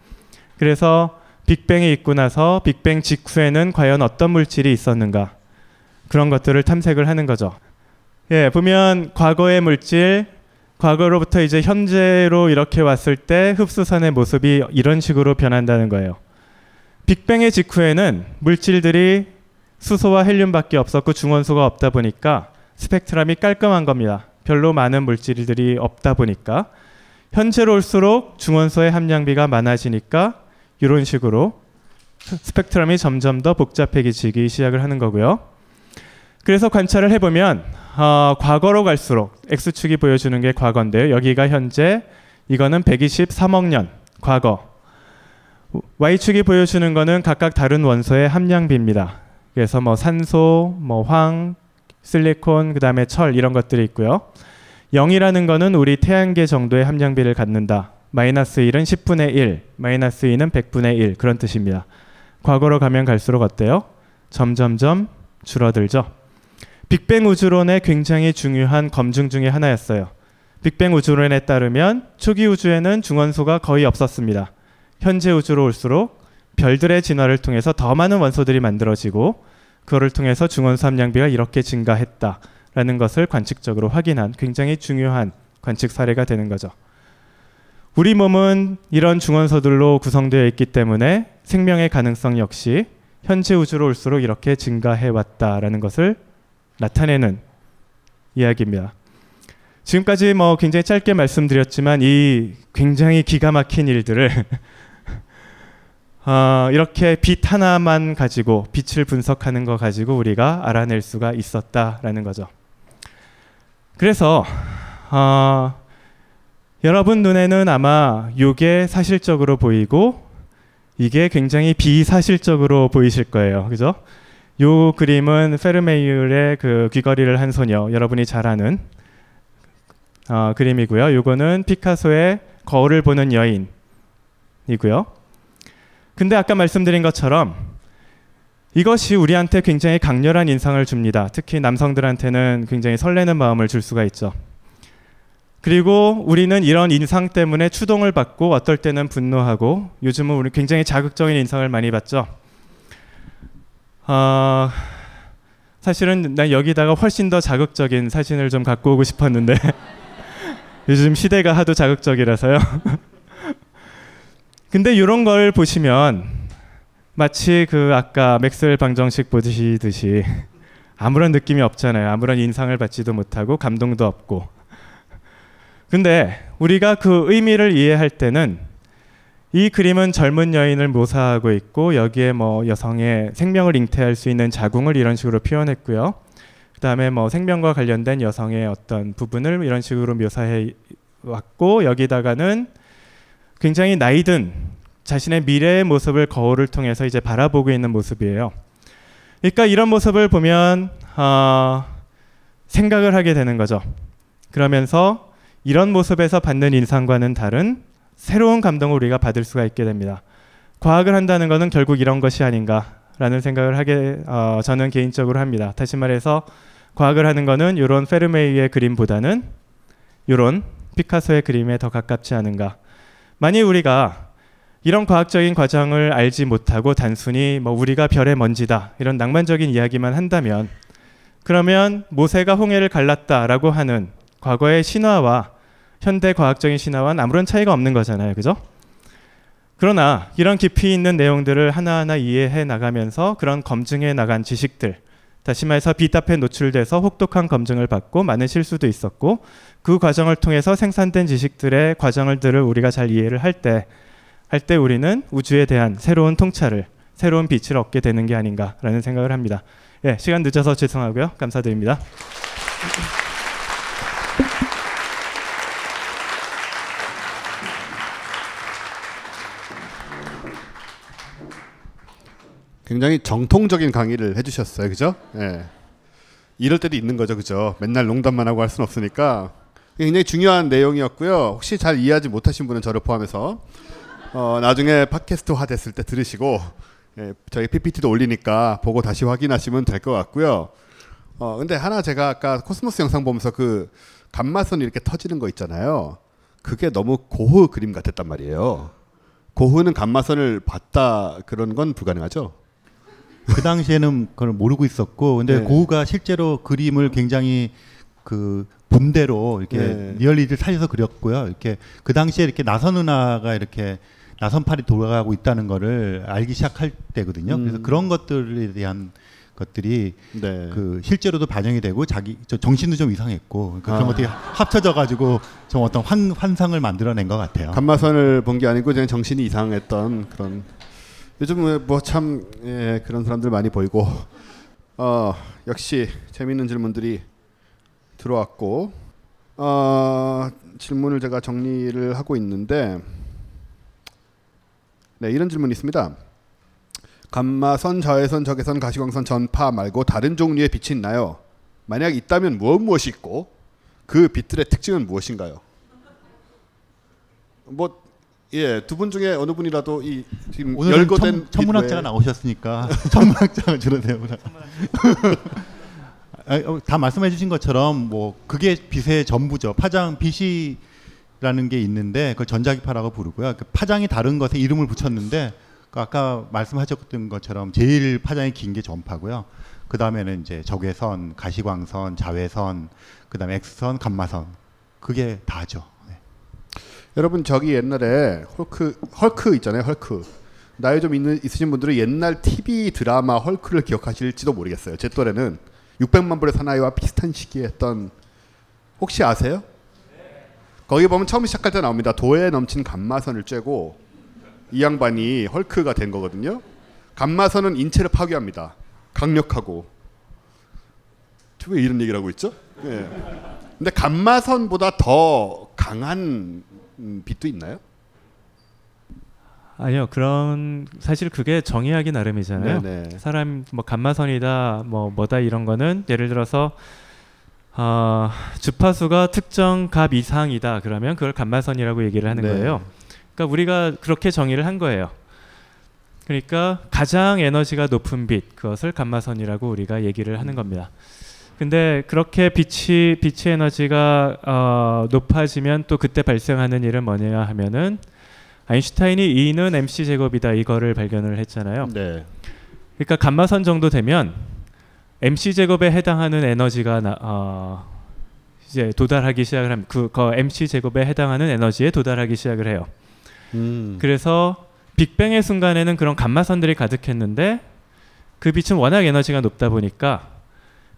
그래서 빅뱅이 있고 나서 빅뱅 직후에는 과연 어떤 물질이 있었는가 그런 것들을 탐색을 하는 거죠. 예, 보면 과거의 물질, 과거로부터 이제 현재로 이렇게 왔을 때 흡수선의 모습이 이런 식으로 변한다는 거예요. 빅뱅의 직후에는 물질들이 수소와 헬륨밖에 없었고 중원소가 없다 보니까 스펙트럼이 깔끔한 겁니다. 별로 많은 물질들이 없다 보니까 현재로 올수록 중원소의 함량비가 많아지니까 이런 식으로 스펙트럼이 점점 더 복잡해지기 시작을 하는 거고요. 그래서 관찰을 해보면 과거로 갈수록 X축이 보여주는 게 과거인데요. 여기가 현재, 이거는 123억 년 과거. Y축이 보여주는 거는 각각 다른 원소의 함량비입니다. 그래서 산소, 황, 실리콘, 그 다음에 철 이런 것들이 있고요. 0이라는 거는 우리 태양계 정도의 함량비를 갖는다. 마이너스 1은 10분의 1, 마이너스 2는 100분의 1 그런 뜻입니다. 과거로 가면 갈수록 어때요? 점점점 줄어들죠. 빅뱅 우주론의 굉장히 중요한 검증 중에 하나였어요. 빅뱅 우주론에 따르면 초기 우주에는 중원소가 거의 없었습니다. 현재 우주로 올수록 별들의 진화를 통해서 더 많은 원소들이 만들어지고 그거를 통해서 중원소 함량비가 이렇게 증가했다라는 것을 관측적으로 확인한 굉장히 중요한 관측 사례가 되는 거죠. 우리 몸은 이런 중원소들로 구성되어 있기 때문에 생명의 가능성 역시 현재 우주로 올수록 이렇게 증가해 왔다라는 것을 나타내는 이야기입니다. 지금까지 뭐 굉장히 짧게 말씀드렸지만 이 굉장히 기가 막힌 일들을 이렇게 빛 하나만 가지고 빛을 분석하는 거 가지고 우리가 알아낼 수가 있었다라는 거죠. 그래서 여러분 눈에는 아마 이게 사실적으로 보이고 이게 굉장히 비사실적으로 보이실 거예요. 그죠? 요 그림은 페르메이르의 그 귀걸이를 한 소녀, 여러분이 잘 아는 그림이고요. 요거는 피카소의 거울을 보는 여인이고요. 근데 아까 말씀드린 것처럼 이것이 우리한테 굉장히 강렬한 인상을 줍니다. 특히 남성들한테는 굉장히 설레는 마음을 줄 수가 있죠. 그리고 우리는 이런 인상 때문에 추동을 받고 어떨 때는 분노하고 요즘은 우리 굉장히 자극적인 인상을 많이 받죠. 사실은 난 여기다가 훨씬 더 자극적인 사진을 좀 갖고 오고 싶었는데 요즘 시대가 하도 자극적이라서요. 근데 이런 걸 보시면 마치 그 아까 맥스웰 방정식 보시듯이 아무런 느낌이 없잖아요. 아무런 인상을 받지도 못하고 감동도 없고. 근데 우리가 그 의미를 이해할 때는 이 그림은 젊은 여인을 묘사하고 있고 여기에 뭐 여성의 생명을 잉태할 수 있는 자궁을 이런 식으로 표현했고요. 그 다음에 뭐 생명과 관련된 여성의 어떤 부분을 이런 식으로 묘사해 왔고 여기다가는 굉장히 나이든 자신의 미래의 모습을 거울을 통해서 이제 바라보고 있는 모습이에요. 그러니까 이런 모습을 보면 생각을 하게 되는 거죠. 그러면서 이런 모습에서 받는 인상과는 다른 새로운 감동을 우리가 받을 수가 있게 됩니다. 과학을 한다는 것은 결국 이런 것이 아닌가라는 생각을 하게 저는 개인적으로 합니다. 다시 말해서 과학을 하는 것은 이런 페르메이의 그림보다는 이런 피카소의 그림에 더 가깝지 않은가. 만일 우리가 이런 과학적인 과정을 알지 못하고 단순히 뭐 우리가 별의 먼지다 이런 낭만적인 이야기만 한다면 그러면 모세가 홍해를 갈랐다라고 하는 과거의 신화와 현대 과학적인 신화와는 아무런 차이가 없는 거잖아요. 그죠? 그러나 이런 깊이 있는 내용들을 하나하나 이해해 나가면서 그런 검증해 나간 지식들, 다시 말해서 빛 앞에 노출돼서 혹독한 검증을 받고 많은 실수도 있었고 그 과정을 통해서 생산된 지식들의 과정들을 우리가 잘 이해를 할 때 우리는 우주에 대한 새로운 통찰을, 새로운 빛을 얻게 되는 게 아닌가라는 생각을 합니다. 예, 시간 늦어서 죄송하고요. 감사드립니다. 굉장히 정통적인 강의를 해주셨어요, 그죠? 예. 이럴 때도 있는 거죠, 그죠? 맨날 농담만 하고 할 수는 없으니까 굉장히 중요한 내용이었고요. 혹시 잘 이해하지 못하신 분은 저를 포함해서 나중에 팟캐스트화 됐을 때 들으시고 저희 PPT도 올리니까 보고 다시 확인하시면 될 것 같고요. 근데 하나 제가 아까 코스모스 영상 보면서 그 감마선이 이렇게 터지는 거 있잖아요. 그게 너무 고흐 그림 같았단 말이에요. 고흐는 감마선을 봤다 그런 건 불가능하죠? 그 당시에는 그걸 모르고 있었고, 근데 네. 고흐가 실제로 그림을 굉장히 그 봄대로 이렇게 네. 리얼리티를 살려서 그렸고요. 이렇게 그 당시에 이렇게 나선 누나가 이렇게 나선팔이 돌아가고 있다는 거를 알기 시작할 때거든요. 그래서 그런 것들에 대한 것들이 네. 그 실제로도 반영이 되고 자기 정신도 좀 이상했고 그러니까 그런 것들이 합쳐져 가지고 좀 어떤 환상을 만들어낸 것 같아요. 감마선을 본 게 아니고 그냥 정신이 이상했던 그런. 요즘 뭐 참 그런 사람들 많이 보이고 역시 재미있는 질문들이 들어왔고 질문을 제가 정리를 하고 있는데 네, 이런 질문이 있습니다. 감마선, 자외선, 적외선, 가시광선, 전파 말고 다른 종류의 빛이 있나요? 만약 있다면 무엇이 있고 그 빛들의 특징은 무엇인가요? 두 분 중에 어느 분이라도 이 지금 오늘은 열거된 천문학자가 나오셨으니까 천문학자가 주로 되고 다 말씀해 주신 것처럼 뭐 그게 빛의 전부죠. 파장 빛이라는 게 있는데 그걸 전자기파라고 부르고요. 그 파장이 다른 것에 이름을 붙였는데 그 아까 말씀하셨던 것처럼 제일 파장이 긴 게 전파고요. 그 다음에는 이제 적외선, 가시광선, 자외선, 그 다음에 X선, 감마선 그게 다죠. 네. 여러분 저기 옛날에 헐크 있잖아요. 헐크. 나이 좀 있으신 분들은 옛날 TV 드라마 헐크를 기억하실지도 모르겠어요. 제 또래는 600만 불의 사나이와 비슷한 시기에 했던 혹시 아세요? 거기 보면 처음 시작할 때 나옵니다. 도에 넘친 감마선을 쬐고 이 양반이 헐크가 된 거거든요. 감마선은 인체를 파괴합니다. 강력하고. 왜 이런 얘기를 하고 있죠? 예. 근데 감마선보다 더 강한 빛도 있나요? 아니요. 그런 사실 그게 정의하기 나름이잖아요. 네네. 사람 뭐 감마선이다 뭐다 이런 거는 예를 들어서 주파수가 특정 값 이상이다 그러면 그걸 감마선이라고 얘기를 하는 네. 거예요. 그러니까 우리가 그렇게 정의를 한 거예요. 그러니까 가장 에너지가 높은 빛 그것을 감마선이라고 우리가 얘기를 하는 겁니다. 근데 그렇게 빛의 에너지가 높아지면 또 그때 발생하는 일은 뭐냐 하면은 아인슈타인이 E는 MC 제곱이다 이거를 발견을 했잖아요. 네. 그러니까 감마선 정도 되면 MC 제곱에 해당하는 에너지가 이제 도달하기 시작을 하면 그 MC 제곱에 해당하는 에너지에 도달하기 시작을 해요. 그래서 빅뱅의 순간에는 그런 감마선들이 가득했는데 그 빛은 워낙 에너지가 높다 보니까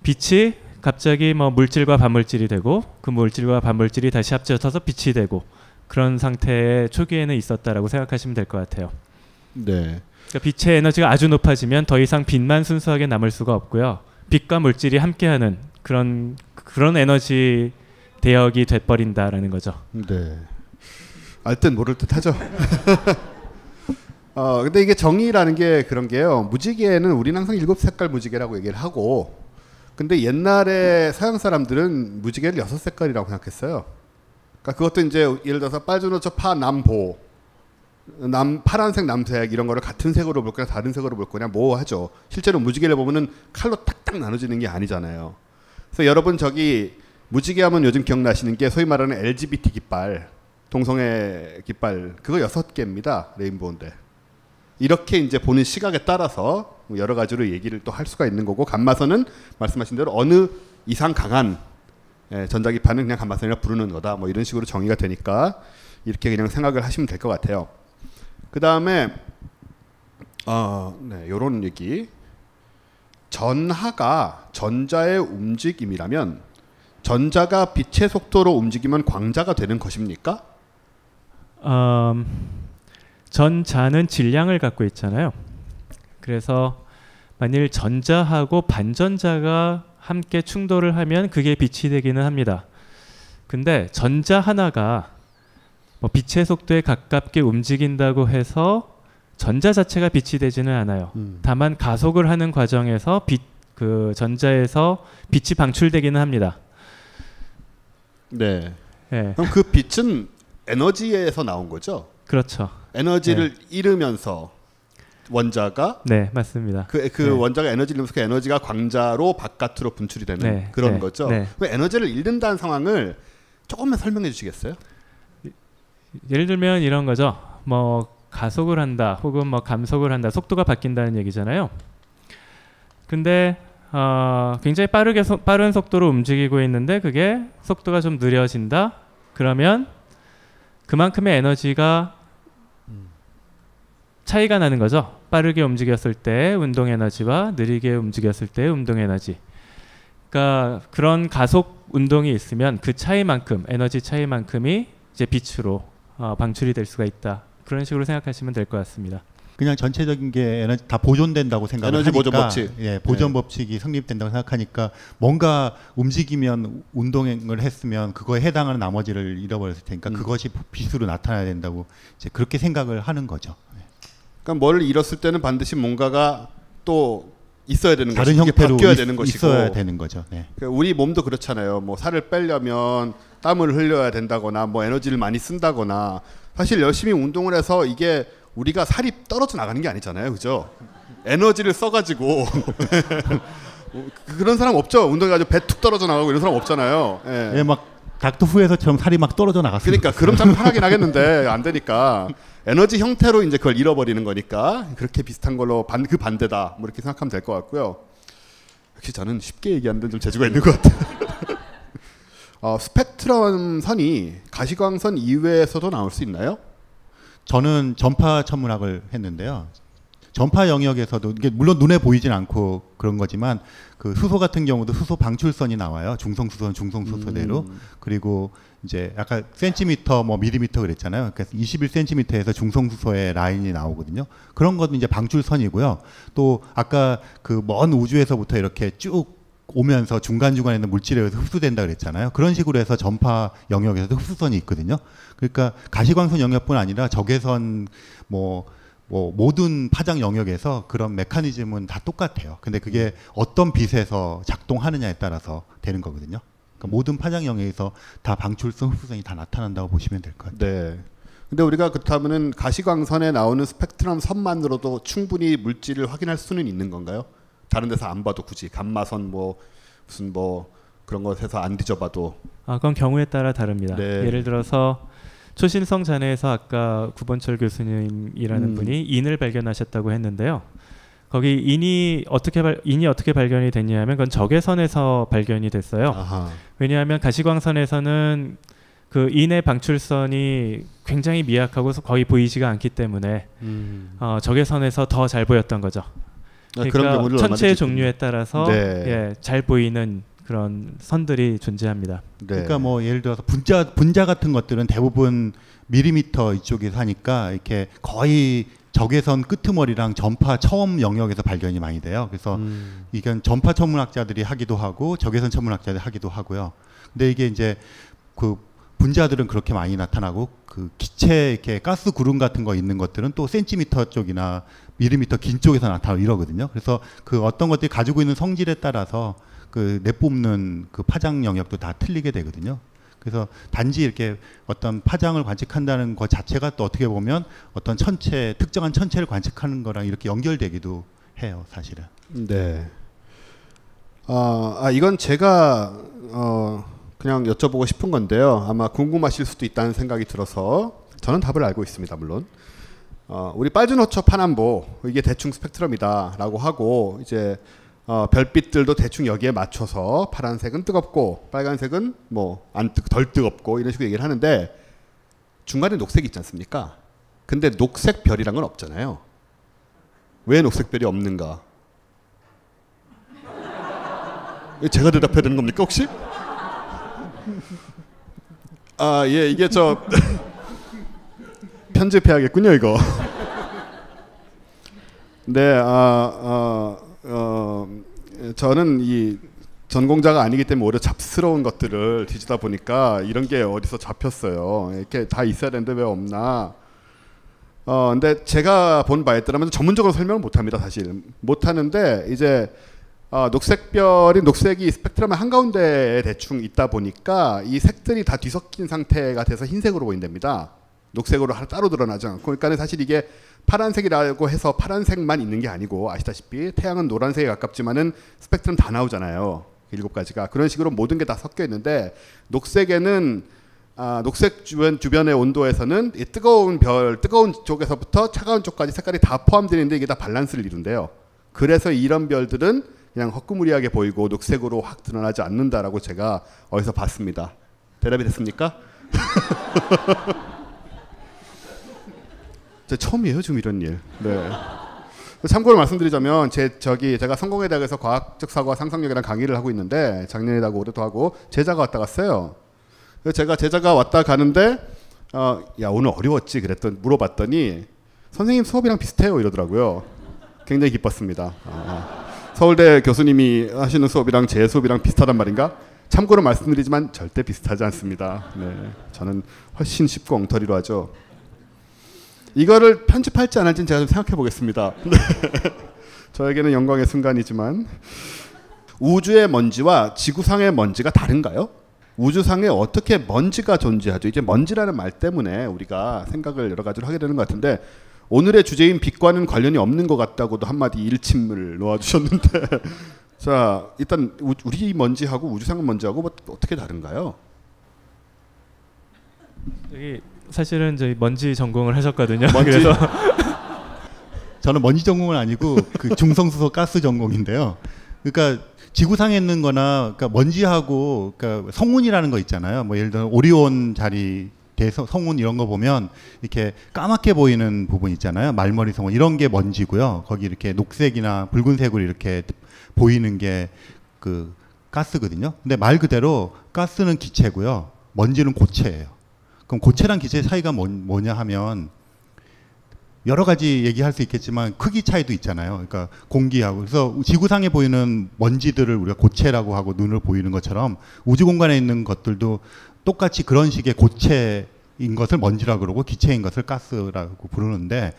빛이 갑자기 뭐 물질과 반물질이 되고 그 물질과 반물질이 다시 합쳐져서 빛이 되고 그런 상태의 초기에는 있었다라고 생각하시면 될 것 같아요. 네. 그러니까 빛의 에너지가 아주 높아지면 더 이상 빛만 순수하게 남을 수가 없고요. 빛과 물질이 함께하는 그런 에너지 대역이 돼버린다라는 거죠. 네. 알 듯 모를 듯 하죠. 근데 이게 정의라는 게 그런 게요. 무지개는 우리는 항상 7색깔 무지개라고 얘기를 하고 근데 옛날에 서양 사람들은 무지개를 6색깔이라고 생각했어요. 그러니까 그것도 이제 예를 들어서 빨주노초 파남보 파란색 남색 이런 거를 같은 색으로 볼 거냐 다른 색으로 볼 거냐 뭐 하죠. 실제로 무지개를 보면은 칼로 딱딱 나눠지는 게 아니잖아요. 그래서 여러분 저기 무지개 하면 요즘 기억나시는 게 소위 말하는 LGBT 깃발 동성애 깃발 그거 6개입니다. 레인보우인데 이렇게 이제 보는 시각에 따라서 여러 가지로 얘기를 또 할 수가 있는 거고 감마선은 말씀하신 대로 어느 이상 강한 전자기파는 그냥 감마선이라 부르는 거다. 뭐 이런 식으로 정의가 되니까 이렇게 그냥 생각을 하시면 될 것 같아요. 그 다음에 요런 얘기. 전하가 전자의 움직임이라면 전자가 빛의 속도로 움직이면 광자가 되는 것입니까? 전자는 질량을 갖고 있잖아요. 그래서 만일 전자하고 반전자가 함께 충돌을 하면 그게 빛이 되기는 합니다. 근데 전자 하나가 뭐 빛의 속도에 가깝게 움직인다고 해서 전자 자체가 빛이 되지는 않아요. 다만 가속을 하는 과정에서 그 전자에서 빛이 방출되기는 합니다. 네. 네. 그럼 그 빛은 에너지에서 나온 거죠? 그렇죠. 에너지를 잃으면서 원자가 네, 맞습니다. 그 원자가 에너지를 잃으면서 그 에너지가 광자로 바깥으로 분출이 되는 그런 거죠. 네. 왜 에너지를 잃는다는 상황을 조금만 설명해 주시겠어요? 예를 들면 이런 거죠. 뭐 가속을 한다 혹은 뭐 감속을 한다 속도가 바뀐다는 얘기잖아요. 근데 굉장히 빠른 속도로 움직이고 있는데 그게 속도가 좀 느려진다 그러면 그만큼의 에너지가 차이가 나는 거죠. 빠르게 움직였을 때 운동 에너지와 느리게 움직였을 때 운동 에너지. 그러니까 그런 가속 운동이 있으면 그 차이만큼 에너지 차이만큼이 이제 빛으로 방출이 될 수가 있다. 그런 식으로 생각하시면 될 것 같습니다. 그냥 전체적인 게 에너지 다 보존된다고 생각을 에너지 하니까 보존 법칙. 예, 보존 법칙이 성립된다고 생각하니까 뭔가 움직이면 운동을 했으면 그거에 해당하는 나머지를 잃어버렸을 테니까 그것이 빛으로 나타나야 된다고 이제 그렇게 생각을 하는 거죠. 그러니까 뭘 잃었을 때는 반드시 뭔가가 또 있어야 되는 다른 것이고 형태로 바뀌어야 되는 것이고 있어야 되는 거죠. 네. 우리 몸도 그렇잖아요. 뭐 살을 빼려면 땀을 흘려야 된다거나 뭐 에너지를 많이 쓴다거나 사실 열심히 운동을 해서 이게 우리가 살이 떨어져 나가는 게 아니잖아요. 그죠? 에너지를 써가지고 그런 사람 없죠. 운동해가지고 배 툭 떨어져 나가고 이런 사람 없잖아요. 예. 예, 막 닥터 후에서처럼 살이 막 떨어져 나갔어요. 그러니까 그럼 참 편하긴 하겠는데 안 되니까 에너지 형태로 이제 그걸 잃어버리는 거니까 그렇게 비슷한 걸로 그 반대다 뭐 이렇게 생각하면 될 것 같고요. 역시 저는 쉽게 얘기하는데 좀 재주가 있는 것 같아요. 스펙트럼 선이 가시광선 이외에서도 나올 수 있나요? 저는 전파 천문학을 했는데요. 전파 영역에서도 이게 물론 눈에 보이진 않고 그런 거지만 그 수소 같은 경우도 수소 방출선이 나와요. 중성수소는 중성수소대로. 그리고 이제 아까 센티미터 뭐 밀리미터 그랬잖아요. 그래서 21cm에서 중성수소의 라인이 나오거든요. 그런 것도 이제 방출선이고요. 또 아까 그 먼 우주에서부터 이렇게 쭉 오면서 중간중간에 있는 물질에 의해서 흡수된다 그랬잖아요. 그런 식으로 해서 전파 영역에서도 흡수선이 있거든요. 그러니까 가시광선 영역뿐 아니라 적외선 뭐 모든 파장 영역에서 그런 메커니즘은 다 똑같아요. 근데 그게 어떤 빛에서 작동하느냐에 따라서 되는 거거든요. 그러니까 모든 파장 영역에서 다 방출성 흡수성이 다 나타난다고 보시면 될 것 같아요. 네. 근데 우리가 그렇다면은 가시광선에 나오는 스펙트럼 선만으로도 충분히 물질을 확인할 수는 있는 건가요? 다른 데서 안 봐도 굳이 감마선 뭐 무슨 뭐 그런 것에서 안 뒤져봐도. 그건 경우에 따라 다릅니다. 네. 예를 들어서 초신성 잔해에서 아까 구본철 교수님이라는 분이 인을 발견하셨다고 했는데요. 거기 인이 어떻게 발견이 됐냐면 그건 적외선에서 발견이 됐어요. 아하. 왜냐하면 가시광선에서는 그 인의 방출선이 굉장히 미약하고 거의 보이지가 않기 때문에 적외선에서 더 잘 보였던 거죠. 그러니까 그런 경우를 천체의 종류에 따라서 네. 예, 잘 보이는 그런 선들이 존재합니다. 네. 그러니까 뭐 예를 들어서 분자 같은 것들은 대부분 밀리미터 이쪽에서 하니까 이렇게 거의 적외선 끄트머리랑 전파 처음 영역에서 발견이 많이 돼요. 그래서 이건 전파 천문학자들이 하기도 하고 적외선 천문학자들이 하기도 하고요. 근데 이게 이제 그 분자들은 그렇게 많이 나타나고 그 기체 이렇게 가스 구름 같은 거 있는 것들은 또 센티미터 쪽이나 밀리미터 긴 쪽에서 나타나고 이러거든요. 그래서 그 어떤 것들이 가지고 있는 성질에 따라서 그 내뿜는 그 파장 영역도 다 틀리게 되거든요. 그래서 단지 이렇게 어떤 파장을 관측한다는 것 자체가 또 어떻게 보면 어떤 특정한 천체를 관측하는 거랑 이렇게 연결되기도 해요, 사실은. 네. 이건 제가 그냥 여쭤보고 싶은 건데요. 아마 궁금하실 수도 있다는 생각이 들어서 저는 답을 알고 있습니다, 물론. 우리 빨주노초 파남보 이게 대충 스펙트럼이다라고 하고 이제 별빛들도 대충 여기에 맞춰서 파란색은 뜨겁고 빨간색은 뭐 덜 뜨겁고 이런 식으로 얘기를 하는데 중간에 녹색이 있지 않습니까? 근데 녹색 별이란 건 없잖아요. 왜 녹색 별이 없는가? 제가 대답해야 되는 겁니까 혹시? 예, 이게 저 편집해야겠군요 이거. 네, 저는 이 전공자가 아니기 때문에 오히려 잡스러운 것들을 뒤지다 보니까 이런 게 어디서 잡혔어요. 이렇게 다 있어야 되는데 왜 없나. 근데 제가 본 바에 따르면 전문적으로 설명을 못합니다. 사실 못하는데 이제 녹색별이 녹색이 스펙트럼의 한가운데에 대충 있다 보니까 이 색들이 다 뒤섞인 상태가 돼서 흰색으로 보인답니다. 녹색으로 따로 드러나지 않고. 그러니까 사실 이게 파란색이라고 해서 파란색만 있는 게 아니고 아시다시피 태양은 노란색에 가깝지만은 스펙트럼 다 나오잖아요. 7가지가. 그런 식으로 모든 게 다 섞여 있는데 녹색에는 녹색 주변의 온도에서는 이 뜨거운 쪽에서부터 차가운 쪽까지 색깔이 다 포함되어 있는데 이게 다 밸런스를 이룬대요. 그래서 이런 별들은 그냥 헛구무리하게 보이고 녹색으로 확 드러나지 않는다라고 제가 어디서 봤습니다. 대답이 됐습니까? 처음이에요 지금 이런 일. 네. 참고로 말씀드리자면 제가 성공회대학에서 과학적 사고와 상상력이라는 강의를 하고 있는데 작년에도 하고 올해도 하고 제자가 왔다 갔어요. 그래서 제자가 왔다 가는데 야 오늘 어려웠지 물어봤더니 선생님 수업이랑 비슷해요 이러더라고요. 굉장히 기뻤습니다. 서울대 교수님이 하시는 수업이랑 제 수업이랑 비슷하단 말인가? 참고로 말씀드리지만 절대 비슷하지 않습니다. 네, 저는 훨씬 쉽고 엉터리로 하죠. 이거를 편집할지 안 할지는 제가 좀 생각해 보겠습니다. 저에게는 영광의 순간이지만 우주의 먼지와 지구상의 먼지가 다른가요? 우주상에 어떻게 먼지가 존재하죠? 이제 먼지라는 말 때문에 우리가 생각을 여러 가지로 하게 되는 것 같은데 오늘의 주제인 빛과는 관련이 없는 것 같다고도 한마디 일침을 놓아주셨는데 자, 일단 우리 먼지하고 우주상 먼지하고 뭐 어떻게 다른가요? 여기 사실은 저희 먼지 전공을 하셨거든요. 먼지? 그래서 저는 먼지 전공은 아니고 그 중성수소 가스 전공인데요. 그러니까 지구상에 있는 거나 그러니까 먼지하고 그러니까 성운이라는 거 있잖아요. 뭐 예를 들어 오리온 자리 성운 이런 거 보면 이렇게 까맣게 보이는 부분 있잖아요. 말머리 성운 이런 게 먼지고요. 거기 이렇게 녹색이나 붉은색으로 이렇게 보이는 게 그 가스거든요. 근데 말 그대로 가스는 기체고요. 먼지는 고체예요. 그럼 고체랑 기체의 차이가 뭐냐 하면 여러 가지 얘기할 수 있겠지만 크기 차이도 있잖아요. 그러니까 공기하고 그래서 지구상에 보이는 먼지들을 우리가 고체라고 하고 눈으로 보이는 것처럼 우주 공간에 있는 것들도 똑같이 그런 식의 고체인 것을 먼지라고 그러고 기체인 것을 가스라고 부르는데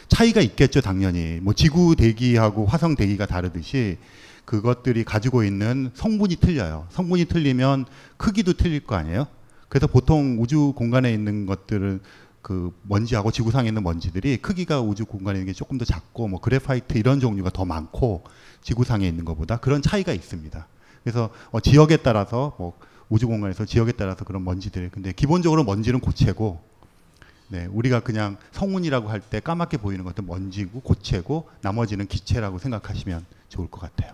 차이가 있겠죠, 당연히. 뭐 지구 대기하고 화성 대기가 다르듯이 그것들이 가지고 있는 성분이 틀려요. 성분이 틀리면 크기도 틀릴 거 아니에요. 그래서 보통 우주 공간에 있는 것들은 그 먼지하고 지구상에 있는 먼지들이 크기가 우주 공간에 있는 게 조금 더 작고 뭐 그래파이트 이런 종류가 더 많고 지구상에 있는 것보다 그런 차이가 있습니다. 그래서 지역에 따라서 뭐 우주 공간에서 지역에 따라서 그런 먼지들이 근데 기본적으로 먼지는 고체고 네, 우리가 그냥 성운이라고 할 때 까맣게 보이는 것도 먼지고 고체고 나머지는 기체라고 생각하시면 좋을 것 같아요.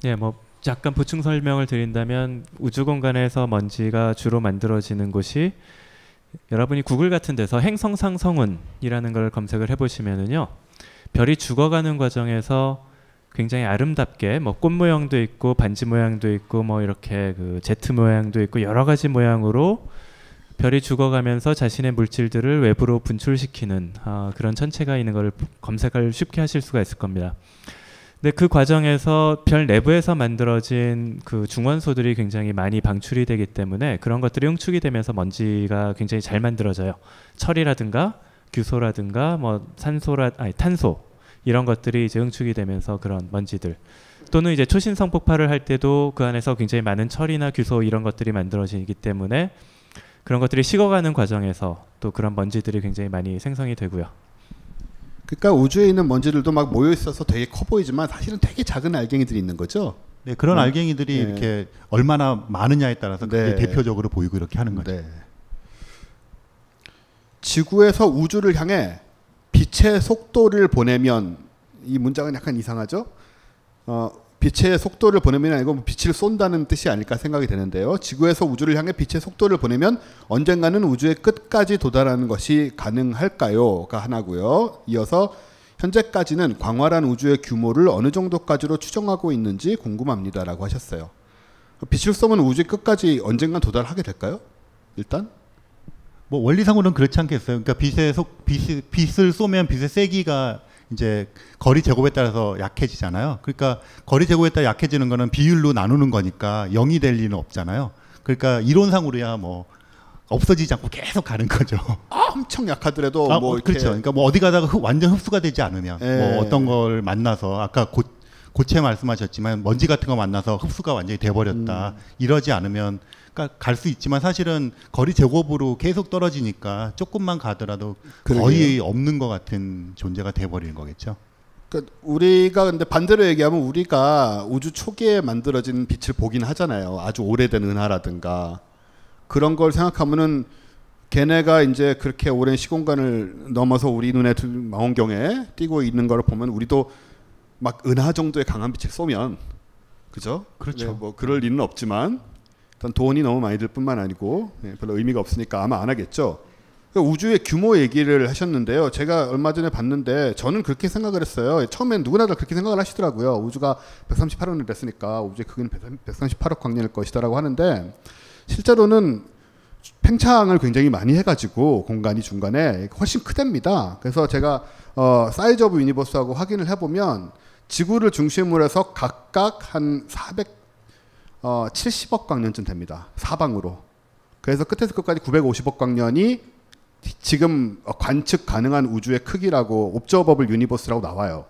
네, 뭐 약간 보충 설명을 드린다면 우주 공간에서 먼지가 주로 만들어지는 곳이 여러분이 구글 같은 데서 행성상 성운이라는 걸 검색을 해보시면은요, 별이 죽어가는 과정에서 굉장히 아름답게 뭐 꽃 모양도 있고 반지 모양도 있고 뭐 이렇게 그 제트 모양도 있고 여러 가지 모양으로 별이 죽어가면서 자신의 물질들을 외부로 분출시키는 그런 천체가 있는 걸 검색을 쉽게 하실 수가 있을 겁니다. 근데 그 과정에서 별 내부에서 만들어진 그 중원소들이 굉장히 많이 방출이 되기 때문에 그런 것들이 응축이 되면서 먼지가 굉장히 잘 만들어져요. 철이라든가 규소라든가 뭐 탄소 이런 것들이 이제 응축이 되면서 그런 먼지들 또는 이제 초신성 폭발을 할 때도 그 안에서 굉장히 많은 철이나 규소 이런 것들이 만들어지기 때문에 그런 것들이 식어가는 과정에서 또 그런 먼지들이 굉장히 많이 생성이 되고요. 그러니까 우주에 있는 먼지들도 막 모여 있어서 되게 커 보이지만 사실은 되게 작은 알갱이들이 있는 거죠. 네, 그런 알갱이들이 네. 이렇게 얼마나 많으냐에 따라서 그게 네. 대표적으로 보이고 이렇게 하는 거죠. 네. 지구에서 우주를 향해 빛의 속도를 보내면 이 문장은 약간 이상하죠? 빛의 속도를 보내면 아니고 빛을 쏜다는 뜻이 아닐까 생각이 되는데요. 지구에서 우주를 향해 빛의 속도를 보내면 언젠가는 우주의 끝까지 도달하는 것이 가능할까요?가 하나고요. 이어서 현재까지는 광활한 우주의 규모를 어느 정도까지로 추정하고 있는지 궁금합니다라고 하셨어요. 빛을 쏘면 우주의 끝까지 언젠간 도달하게 될까요? 일단? 뭐 원리상으로는 그렇지 않겠어요. 그러니까 빛을 쏘면 빛의 세기가 이제 거리 제곱에 따라서 약해지잖아요. 그러니까 거리 제곱에 따라 약해지는 거는 비율로 나누는 거니까 0이 될 리는 없잖아요. 그러니까 이론상으로야 뭐 없어지지 않고 계속 가는 거죠. 엄청 약하더라도 뭐 이렇게 그렇죠. 그러니까 뭐 어디 가다가 완전 흡수가 되지 않으면 예. 뭐 어떤 걸 만나서 아까 고체 말씀하셨지만 먼지 같은 거 만나서 흡수가 완전히 돼버렸다. 이러지 않으면 갈 수 있지만 사실은 거리 제곱으로 계속 떨어지니까 조금만 가더라도 거의 없는 것 같은 존재가 돼버리는 거겠죠. 그러니까 우리가 근데 반대로 얘기하면 우리가 우주 초기에 만들어진 빛을 보긴 하잖아요. 아주 오래된 은하라든가 그런 걸 생각하면은 걔네가 이제 그렇게 오랜 시공간을 넘어서 우리 눈에 망원경에 띄고 있는 걸 보면 우리도 막 은하 정도의 강한 빛을 쏘면 그죠? 그렇죠. 뭐 그럴 리는 없지만 일단 돈이 너무 많이 들 뿐만 아니고 별로 의미가 없으니까 아마 안 하겠죠. 그러니까 우주의 규모 얘기를 하셨는데요. 제가 얼마 전에 봤는데 저는 그렇게 생각을 했어요. 처음엔 누구나 다 그렇게 생각을 하시더라고요. 우주가 138원을 냈으니까 우주의 크기는 138억 광년일 것이다라고 하는데 실제로는 팽창을 굉장히 많이 해가지고 공간이 중간에 훨씬 크답니다. 그래서 제가 사이즈 오브 유니버스하고 확인을 해보면 지구를 중심으로 해서 각각 한 70억 광년쯤 됩니다. 사방으로. 그래서 끝에서 끝까지 950억 광년이 지금 관측 가능한 우주의 크기라고 옵저버블 유니버스라고 나와요.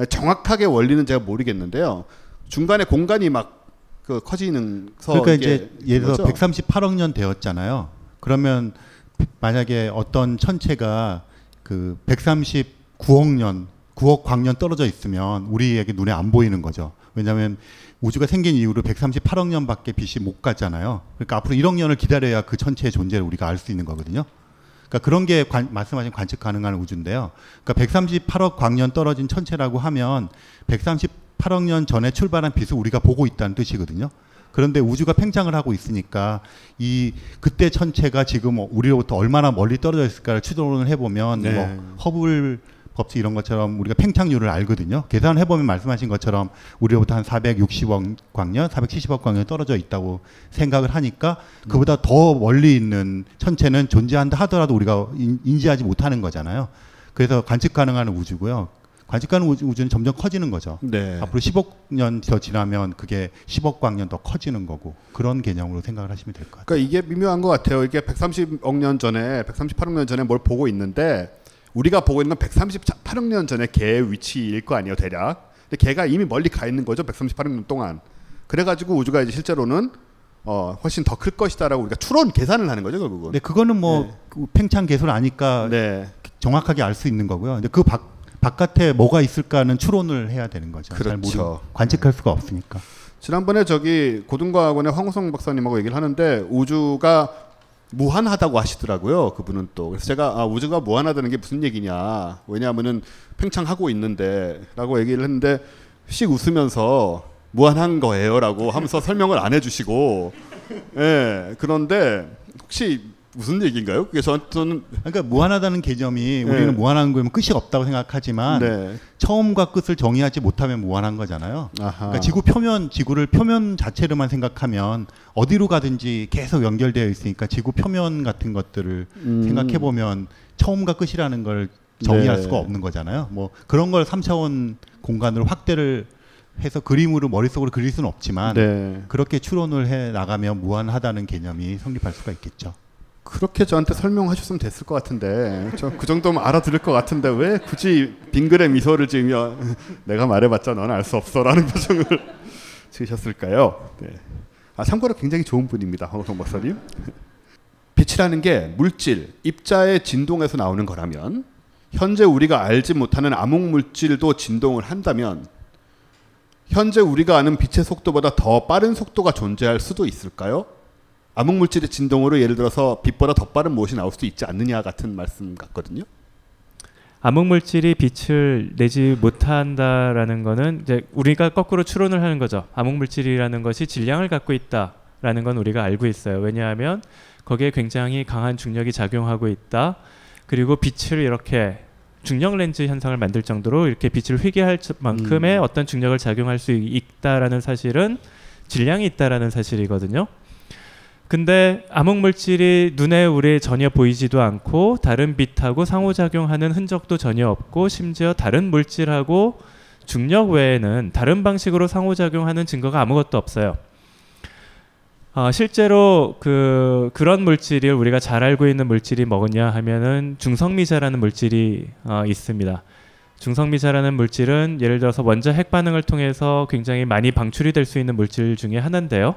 정확하게 원리는 제가 모르겠는데요. 중간에 공간이 막 커지는 그러니까 이제 예를 들어 138억 년 되었잖아요. 그러면 만약에 어떤 천체가 그 139억 년, 9억 광년 떨어져 있으면 우리에게 눈에 안 보이는 거죠. 왜냐하면 우주가 생긴 이후로 138억 년밖에 빛이 못 갔잖아요. 그러니까 앞으로 1억 년을 기다려야 그 천체의 존재를 우리가 알 수 있는 거거든요. 그러니까 그런 게 말씀하신 관측 가능한 우주인데요. 그러니까 138억 광년 떨어진 천체라고 하면 138억 년 전에 출발한 빛을 우리가 보고 있다는 뜻이거든요. 그런데 우주가 팽창을 하고 있으니까 그때 천체가 지금 우리로부터 얼마나 멀리 떨어져 있을까를 추론을 해보면 네. 뭐 허블 법칙 이런 것처럼 우리가 팽창률을 알거든요. 계산을 해보면 말씀하신 것처럼 우리로부터 한 460억 광년, 470억 광년 떨어져 있다고 생각을 하니까 그보다 더 멀리 있는 천체는 존재한다 하더라도 우리가 인지하지 못하는 거잖아요. 그래서 관측 가능한 우주고요. 관측 가능한 우주는 점점 커지는 거죠. 네. 앞으로 10억 년 더 지나면 그게 10억 광년 더 커지는 거고 그런 개념으로 생각을 하시면 될 것 같아요. 그러니까 이게 미묘한 것 같아요. 이게 130억 년 전에, 138억 년 전에 뭘 보고 있는데 우리가 보고 있는 건 138억 년 전에 개의 위치일 거 아니에요, 대략. 근데 개가 이미 멀리 가 있는 거죠, 138억 년 동안. 그래가지고 우주가 이제 실제로는 훨씬 더 클 것이다라고 우리가 추론 계산을 하는 거죠, 결국은. 네, 그거는 뭐 그 팽창 계수를 아니까 네. 정확하게 알 수 있는 거고요. 근데 그 바깥에 뭐가 있을까는 추론을 해야 되는 거죠. 그렇죠. 관측할 수가 없으니까. 지난번에 고등과학원의 황우성 박사님하고 얘기를 하는데 우주가 무한하다고 하시더라고요. 그분은 또. 그래서 제가 우주가 무한하다는 게 무슨 얘기냐. 왜냐하면은 팽창하고 있는데 라고 얘기를 했는데 씩 웃으면서 무한한 거예요라고 하면서 설명을 안 해주시고 예. 그런데 혹시 무슨 얘기인가요? 그게 저는 그러니까 무한하다는 개념이 우리는 무한한 거면 끝이 없다고 생각하지만 네. 처음과 끝을 정의하지 못하면 무한한 거잖아요. 그러니까 지구를 표면 자체로만 생각하면 어디로 가든지 계속 연결되어 있으니까 지구 표면 같은 것들을 생각해 보면 처음과 끝이라는 걸 정의할 수가 없는 거잖아요. 뭐 그런 걸 3차원 공간으로 확대를 해서 그림으로 머릿속으로 그릴 수는 없지만 그렇게 추론을 해 나가면 무한하다는 개념이 성립할 수가 있겠죠. 그렇게 저한테 설명하셨으면 됐을 것 같은데 저 그 정도면 알아들을 것 같은데 왜 굳이 빙그레 미소를 지으며 내가 말해봤자 너는 알 수 없어라는 표정을 지으셨을까요? 네. 참고로 굉장히 좋은 분입니다, 황우성 박사님. 빛이라는 게 물질, 입자의 진동에서 나오는 거라면 현재 우리가 알지 못하는 암흑 물질도 진동을 한다면 현재 우리가 아는 빛의 속도보다 더 빠른 속도가 존재할 수도 있을까요? 암흑물질의 진동으로 예를 들어서 빛보다 더 빠른 무엇이 나올 수도 있지 않느냐 같은 말씀 같거든요. 암흑물질이 빛을 내지 못한다라는 거는 이제 우리가 거꾸로 추론을 하는 거죠. 암흑물질이라는 것이 질량을 갖고 있다라는 건 우리가 알고 있어요. 왜냐하면 거기에 굉장히 강한 중력이 작용하고 있다. 그리고 빛을 이렇게 중력 렌즈 현상을 만들 정도로 이렇게 빛을 휘게 할 만큼의 어떤 중력을 작용할 수 있다라는 사실은 질량이 있다라는 사실이거든요. 근데 암흑물질이 눈에 우리 전혀 보이지도 않고 다른 빛하고 상호작용하는 흔적도 전혀 없고 심지어 다른 물질하고 중력 외에는 다른 방식으로 상호작용하는 증거가 아무것도 없어요. 실제로 그런 물질을 우리가 잘 알고 있는 물질이 뭐냐 하면은 중성미자라는 물질이 있습니다. 중성미자라는 물질은 예를 들어서 원자 핵 반응을 통해서 굉장히 많이 방출이 될 수 있는 물질 중에 하나인데요.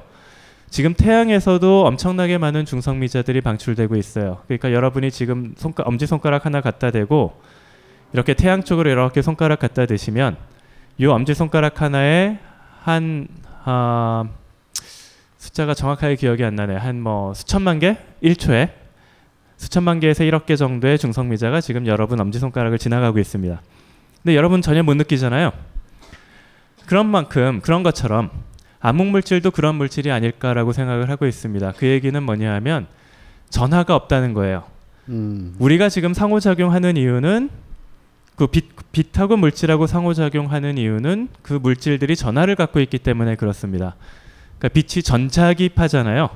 지금 태양에서도 엄청나게 많은 중성미자들이 방출되고 있어요. 그러니까 여러분이 지금 엄지손가락 하나 갖다 대고 이렇게 태양 쪽으로 이렇게 손가락 갖다 대시면 이 엄지손가락 하나에 한 숫자가 정확하게 기억이 안 나네요. 한 뭐 수천만 개? 1초에 수천만 개에서 1억 개 정도의 중성미자가 지금 여러분 엄지손가락을 지나가고 있습니다. 근데 여러분 전혀 못 느끼잖아요. 그런 것처럼 암흑물질도 그런 물질이 아닐까라고 생각을 하고 있습니다. 그 얘기는 뭐냐 하면 전하가 없다는 거예요. 우리가 지금 상호작용하는 이유는 그 빛하고 물질하고 상호작용하는 이유는 그 물질들이 전하를 갖고 있기 때문에 그렇습니다. 그러니까 빛이 전자기파잖아요.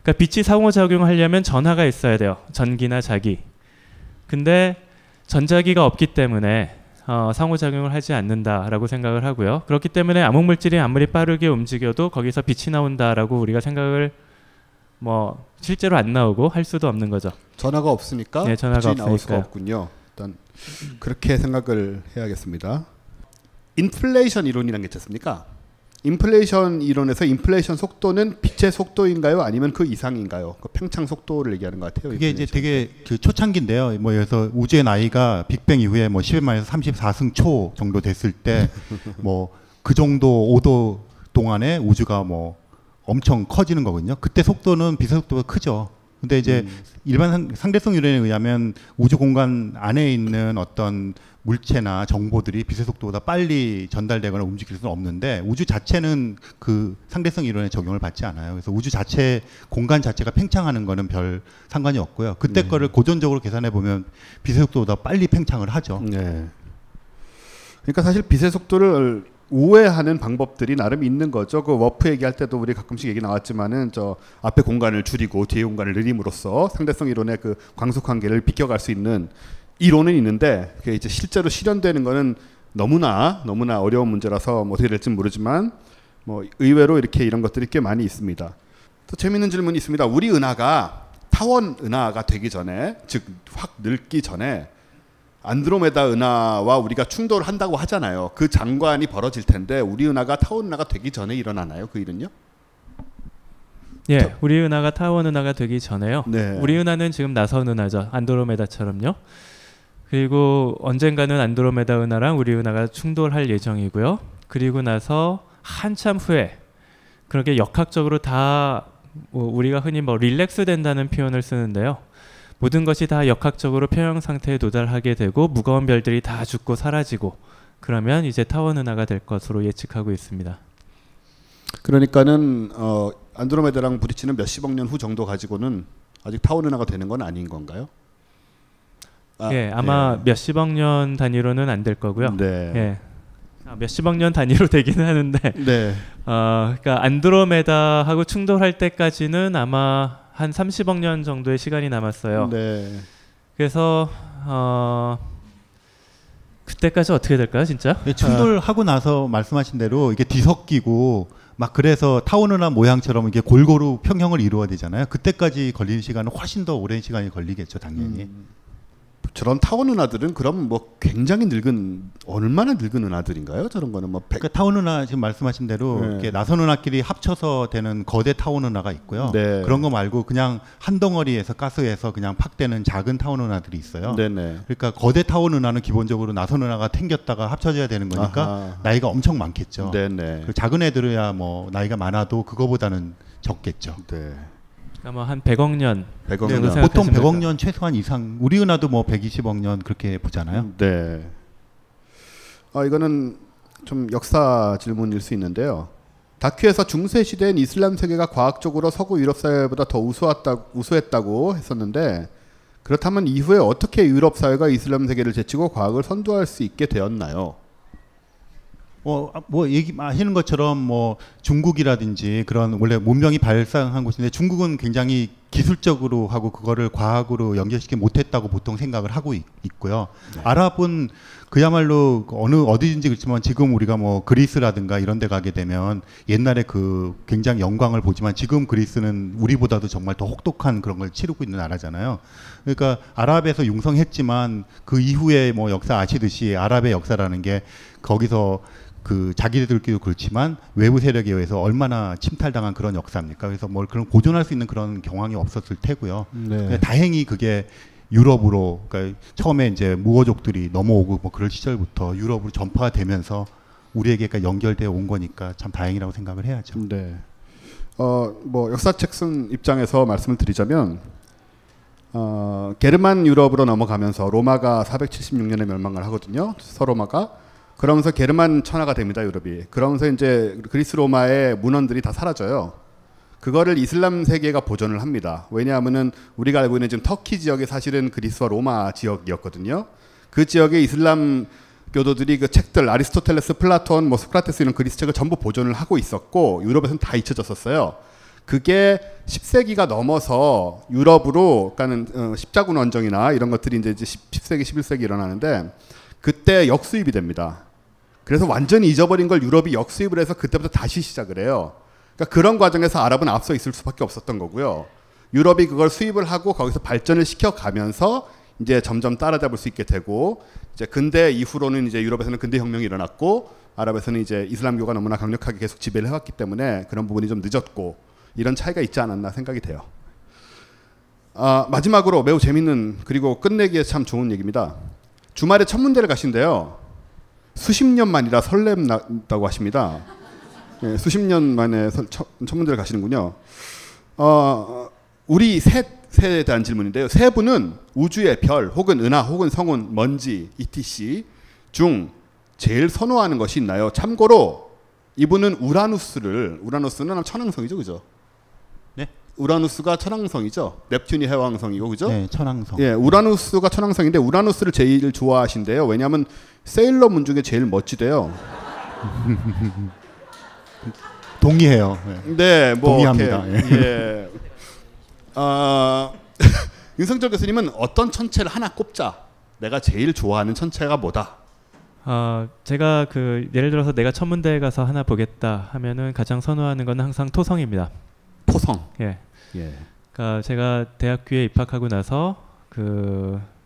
그러니까 빛이 상호작용하려면 전하가 있어야 돼요. 전기나 자기. 근데 전자기가 없기 때문에 상호작용을 하지 않는다라고 생각을 하고요. 그렇기 때문에 암흑물질이 아무리 빠르게 움직여도 거기서 빛이 나온다라고 우리가 생각을 뭐 실제로 안 나오고 할 수도 없는 거죠. 전하가 없으니까 네, 전하가 빛이 나올 수가 없군요. 일단 그렇게 생각을 해야겠습니다. 인플레이션 이론이라는 게 있지 않습니까? 인플레이션 이론에서 인플레이션 속도는 빛의 속도인가요? 아니면 그 이상인가요? 그 팽창 속도를 얘기하는 것 같아요. 그게 이제 되게 그 초창기인데요. 뭐 그래서 우주의 나이가 빅뱅 이후에 뭐 10의 마이너스 34승 초 정도 됐을 때 뭐 그 정도 오도 동안에 우주가 뭐 엄청 커지는 거거든요. 그때 속도는 빛의 속도가 크죠. 근데 이제 일반 상대성 이론에 의하면 우주 공간 안에 있는 어떤 물체나 정보들이 빛의 속도보다 빨리 전달되거나 움직일 수는 없는데 우주 자체는 그 상대성 이론에 적용을 받지 않아요. 그래서 우주 자체 공간 자체가 팽창하는 거는 별 상관이 없고요. 그때 거를 고전적으로 계산해 보면 빛의 속도보다 빨리 팽창을 하죠. 네. 그러니까 사실 빛의 속도를 우회하는 방법들이 나름 있는 거죠. 그 워프 얘기할 때도 우리 가끔씩 얘기 나왔지만은 저 앞에 공간을 줄이고 뒤에 공간을 늘림으로써 상대성 이론의 그 광속 관계를 비껴갈 수 있는 이론은 있는데 그게 이제 실제로 실현되는 거는 너무나 어려운 문제라서 뭐 어떻게 될지 모르지만 뭐 의외로 이렇게 이런 것들이 꽤 많이 있습니다. 또 재미있는 질문이 있습니다. 우리 은하가 타원 은하가 되기 전에, 즉 확 늙기 전에 안드로메다 은하와 우리가 충돌을 한다고 하잖아요. 그 장관이 벌어질 텐데 우리 은하가 타원 은하가 되기 전에 일어나나요? 그 일은요? 예, 우리 은하가 타원 은하가 되기 전에요. 네. 우리 은하는 지금 나선 은하죠. 안드로메다처럼요. 그리고 언젠가는 안드로메다 은하랑 우리 은하가 충돌할 예정이고요. 그리고 나서 한참 후에 그렇게 역학적으로 다 우리가 흔히 뭐 릴렉스 된다는 표현을 쓰는데요. 모든 것이 다 역학적으로 평형 상태에 도달하게 되고 무거운 별들이 다 죽고 사라지고 그러면 이제 타원 은하가 될 것으로 예측하고 있습니다. 그러니까는 안드로메다랑 부딪히는 몇십억 년 후 정도 가지고는 아직 타원 은하가 되는 건 아닌 건가요? 예, 아마 몇십억 년 단위로는 안 될 거고요. 네. 예. 몇십억 년 단위로 되기는 하는데, 네. 그러니까 안드로메다하고 충돌할 때까지는 아마 한 30억 년 정도의 시간이 남았어요. 네. 그래서 그때까지 어떻게 될까요, 진짜? 충돌하고 나서 말씀하신 대로 이게 뒤섞이고 막 그래서 타원 은하 모양처럼 이게 골고루 평형을 이루어야 되잖아요. 그때까지 걸리는 시간은 훨씬 더 오랜 시간이 걸리겠죠, 당연히. 저런 타원 은하들은 그럼 뭐 굉장히 늙은, 얼마나 늙은 은하들인가요? 저런 거는 뭐 그러니까 타원 은하 지금 말씀하신 대로 네. 이렇게 나선 은하끼리 합쳐서 되는 거대 타원 은하가 있고요. 네. 그런 거 말고 그냥 한 덩어리에서 가스에서 그냥 팍 되는 작은 타원 은하들이 있어요. 네네. 그러니까 거대 타원 은하는 기본적으로 나선 은하가 탱겼다가 합쳐져야 되는 거니까 아하. 나이가 엄청 많겠죠. 네네. 그리고 작은 애들이야 뭐 나이가 많아도 그거보다는 적겠죠. 네. 아마 한 100억 년. 100억 네, 년. 보통 생각하시면 100억 년 최소한 이상. 우리 은하도 뭐 120억 년 그렇게 보잖아요. 네. 이거는 좀 역사 질문일 수 있는데요. 다큐에서 중세 시대엔 이슬람 세계가 과학적으로 서구 유럽 사회보다 더 우수했다고 했었는데, 그렇다면 이후에 어떻게 유럽 사회가 이슬람 세계를 제치고 과학을 선도할 수 있게 되었나요? 뭐 얘기하시는 것처럼 뭐 중국이라든지 그런 원래 문명이 발상한 곳인데 중국은 굉장히 기술적으로 하고 그거를 과학으로 연결시키지 못했다고 보통 생각을 하고 있고요. 네. 아랍은 그야말로 어디든지 그렇지만 지금 우리가 뭐 그리스라든가 이런 데 가게 되면 옛날에 그 굉장히 영광을 보지만 지금 그리스는 우리보다도 정말 더 혹독한 그런 걸 치르고 있는 나라잖아요. 그러니까 아랍에서 융성했지만 그 이후에 뭐 역사 아시듯이 아랍의 역사라는 게 거기서 그 자기들끼리도 그렇지만 외부 세력에 의해서 얼마나 침탈당한 그런 역사입니까? 그래서 뭘 그런 보존할 수 있는 그런 경황이 없었을 테고요. 네. 다행히 그게 유럽으로, 그러니까 처음에 이제 무어족들이 넘어오고 뭐 그럴 시절부터 유럽으로 전파가 되면서 우리에게 연결되어 온 거니까 참 다행이라고 생각을 해야죠. 네. 뭐 역사책 쓴 입장에서 말씀을 드리자면, 게르만 유럽으로 넘어가면서 로마가 476년에 멸망을 하거든요. 서로마가. 그러면서 게르만 천하가 됩니다, 유럽이. 그러면서 이제 그리스 로마의 문헌들이 다 사라져요. 그거를 이슬람 세계가 보존을 합니다. 왜냐하면은 우리가 알고 있는 지금 터키 지역이 사실은 그리스와 로마 지역이었거든요. 그 지역의 이슬람 교도들이 그 책들, 아리스토텔레스, 플라톤, 뭐 소크라테스 이런 그리스 책을 전부 보존을 하고 있었고 유럽에서는 다 잊혀졌었어요. 그게 10세기가 넘어서 유럽으로, 그러니까는 십자군 원정이나 이런 것들이 이제 10세기, 11세기 일어나는데 그때 역수입이 됩니다. 그래서 완전히 잊어버린 걸 유럽이 역수입을 해서 그때부터 다시 시작을 해요. 그러니까 그런 과정에서 아랍은 앞서 있을 수밖에 없었던 거고요. 유럽이 그걸 수입을 하고 거기서 발전을 시켜가면서 이제 점점 따라잡을 수 있게 되고, 이제 근대 이후로는 이제 유럽에서는 근대 혁명이 일어났고 아랍에서는 이제 이슬람교가 너무나 강력하게 계속 지배를 해왔기 때문에 그런 부분이 좀 늦었고 이런 차이가 있지 않았나 생각이 돼요. 마지막으로 매우 재밌는 그리고 끝내기에 참 좋은 얘기입니다. 주말에 천문대를 가신대요. 수십 년 만이라 설렘다고 하십니다. 예, 수십 년 만에 천문대를 가시는군요. 우리 셋에 대한 질문인데요. 세 분은 우주의 별 혹은 은하 혹은 성운, 먼지, etc. 중 제일 선호하는 것이 있나요? 참고로 이분은 우라노스는 천왕성이죠, 그죠? 네. 우라노스가 천왕성이죠. 넵튠이 해왕성이고, 그죠? 네, 천왕성. 예, 우라노스가 천왕성인데 우라노스를 제일 좋아하신대요. 왜냐하면 세일러문 중에 제일 멋지대요. 동의해요. 네, 뭐 동의합니다. 이렇게, 예. 윤석철 교수님은 어떤 천체를 하나 꼽자. 내가 제일 좋아하는 천체가 뭐다. 제가 예를 들어서 내가 천문대에 가서 하나 보겠다 하면은 가장 선호하는 건 항상 토성입니다. 토성. 예. 예. 그러니까 제가 대학교에 입학하고 나서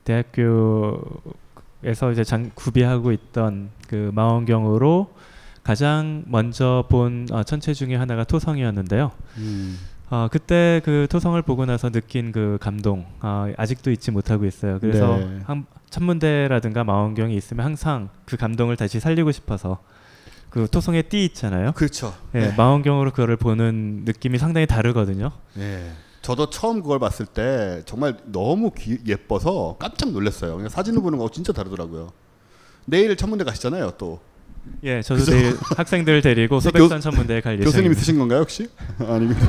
대학교에서 이제 구비하고 있던 망원경으로 가장 먼저 본 천체 중에 하나가 토성이었는데요. 그때 토성을 보고 나서 느낀 감동 아직도 잊지 못하고 있어요. 그래서 네. 천문대라든가 망원경이 있으면 항상 그 감동을 다시 살리고 싶어서 토성의 띠 있잖아요. 그렇죠. 예, 네. 망원경으로 그거를 보는 느낌이 상당히 다르거든요. 네. 저도 처음 그걸 봤을 때 정말 너무 예뻐서 깜짝 놀랐어요. 그냥 사진을 보는 거하고 진짜 다르더라고요. 내일 천문대 가시잖아요, 또. 예, 저도 그죠? 내일 학생들 데리고 소백산 천문대에 갈 예정입니다. 교수님 있으신 건가요, 혹시? 아닙니다.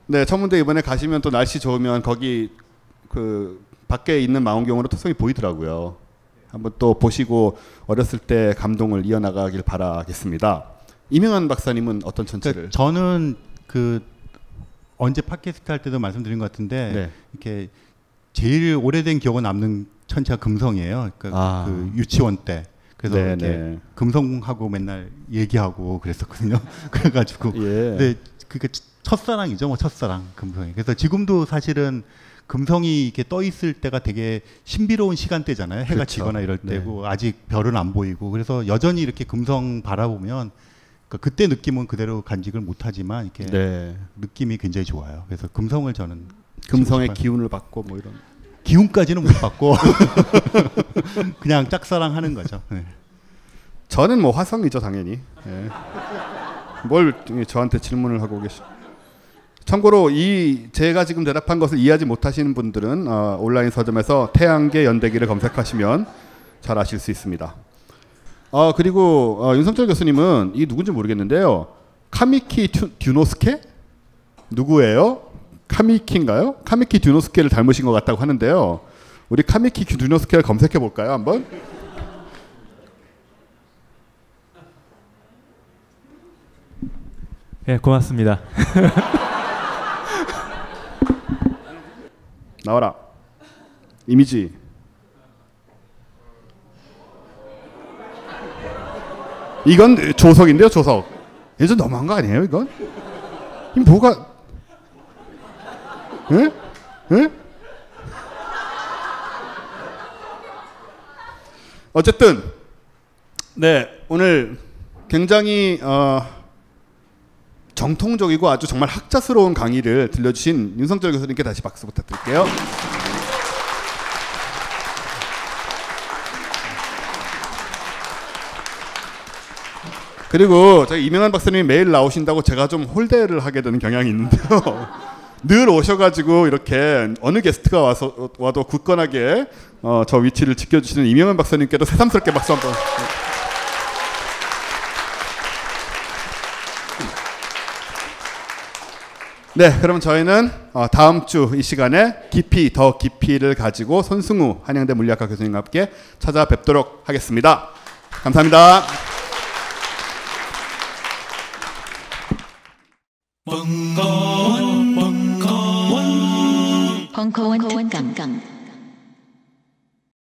네, 천문대 이번에 가시면 또 날씨 좋으면 거기 밖에 있는 망원경으로 토성이 보이더라고요. 한번 또 보시고 어렸을 때 감동을 이어나가길 바라겠습니다. 이명환 박사님은 어떤 천체를? 저는 언제 팟캐스트 할 때도 말씀드린 것 같은데 네. 이렇게 제일 오래된 기억에 남는 천체가 금성이에요. 그러니까 유치원 때. 그래서 네, 이렇게 네. 금성하고 맨날 얘기하고 그랬었거든요. 그래가지고 예. 근데 그게 첫사랑이죠, 뭐 첫사랑 금성이. 그래서 지금도 사실은 금성이 이렇게 떠 있을 때가 되게 신비로운 시간대잖아요. 해가 그렇죠. 지거나 이럴 네. 때고 아직 별은 안 보이고 그래서 여전히 이렇게 금성 바라보면 그때 느낌은 그대로 간직을 못하지만 이렇게 네. 느낌이 굉장히 좋아요. 그래서 금성을 저는 금성의 기운을 받고 뭐 이런. 기운까지는 못 받고 그냥 짝사랑하는 거죠. 네. 저는 뭐 화성이죠, 당연히. 네. 뭘 저한테 질문을 하고 계시? 참고로 제가 지금 대답한 것을 이해하지 못하시는 분들은 온라인 서점에서 태양계 연대기를 검색하시면 잘 아실 수 있습니다. 그리고 윤석철 교수님은 이 누군지 모르겠는데요. 카미키 듀노스케? 누구예요? 카미키인가요? 카미키 듀노스케를 닮으신 것 같다고 하는데요. 우리 카미키 듀노스케를 검색해 볼까요, 한번? 예, 고맙습니다. 나와라. 이미지. 이건 조석인데요, 조석. 이제 좀 너무한 거 아니에요, 이건? 이 뭐가? 예? 예? 어쨌든 네, 오늘 굉장히 정통적이고 아주 정말 학자스러운 강의를 들려주신 윤석철 교수님께 다시 박수 부탁드릴게요. 그리고 저희 이명환 박사님이 매일 나오신다고 제가 좀 홀대를 하게 되는 경향이 있는데요. 늘 오셔가지고 이렇게 어느 게스트가 와도 굳건하게 저 위치를 지켜주시는 이명환 박사님께도 새삼스럽게 박수 한번. 네, 그럼 저희는 다음 주 이 시간에 더 깊이를 가지고 손승우 한양대 물리학과 교수님과 함께 찾아뵙도록 하겠습니다. 감사합니다. 벙커원 강강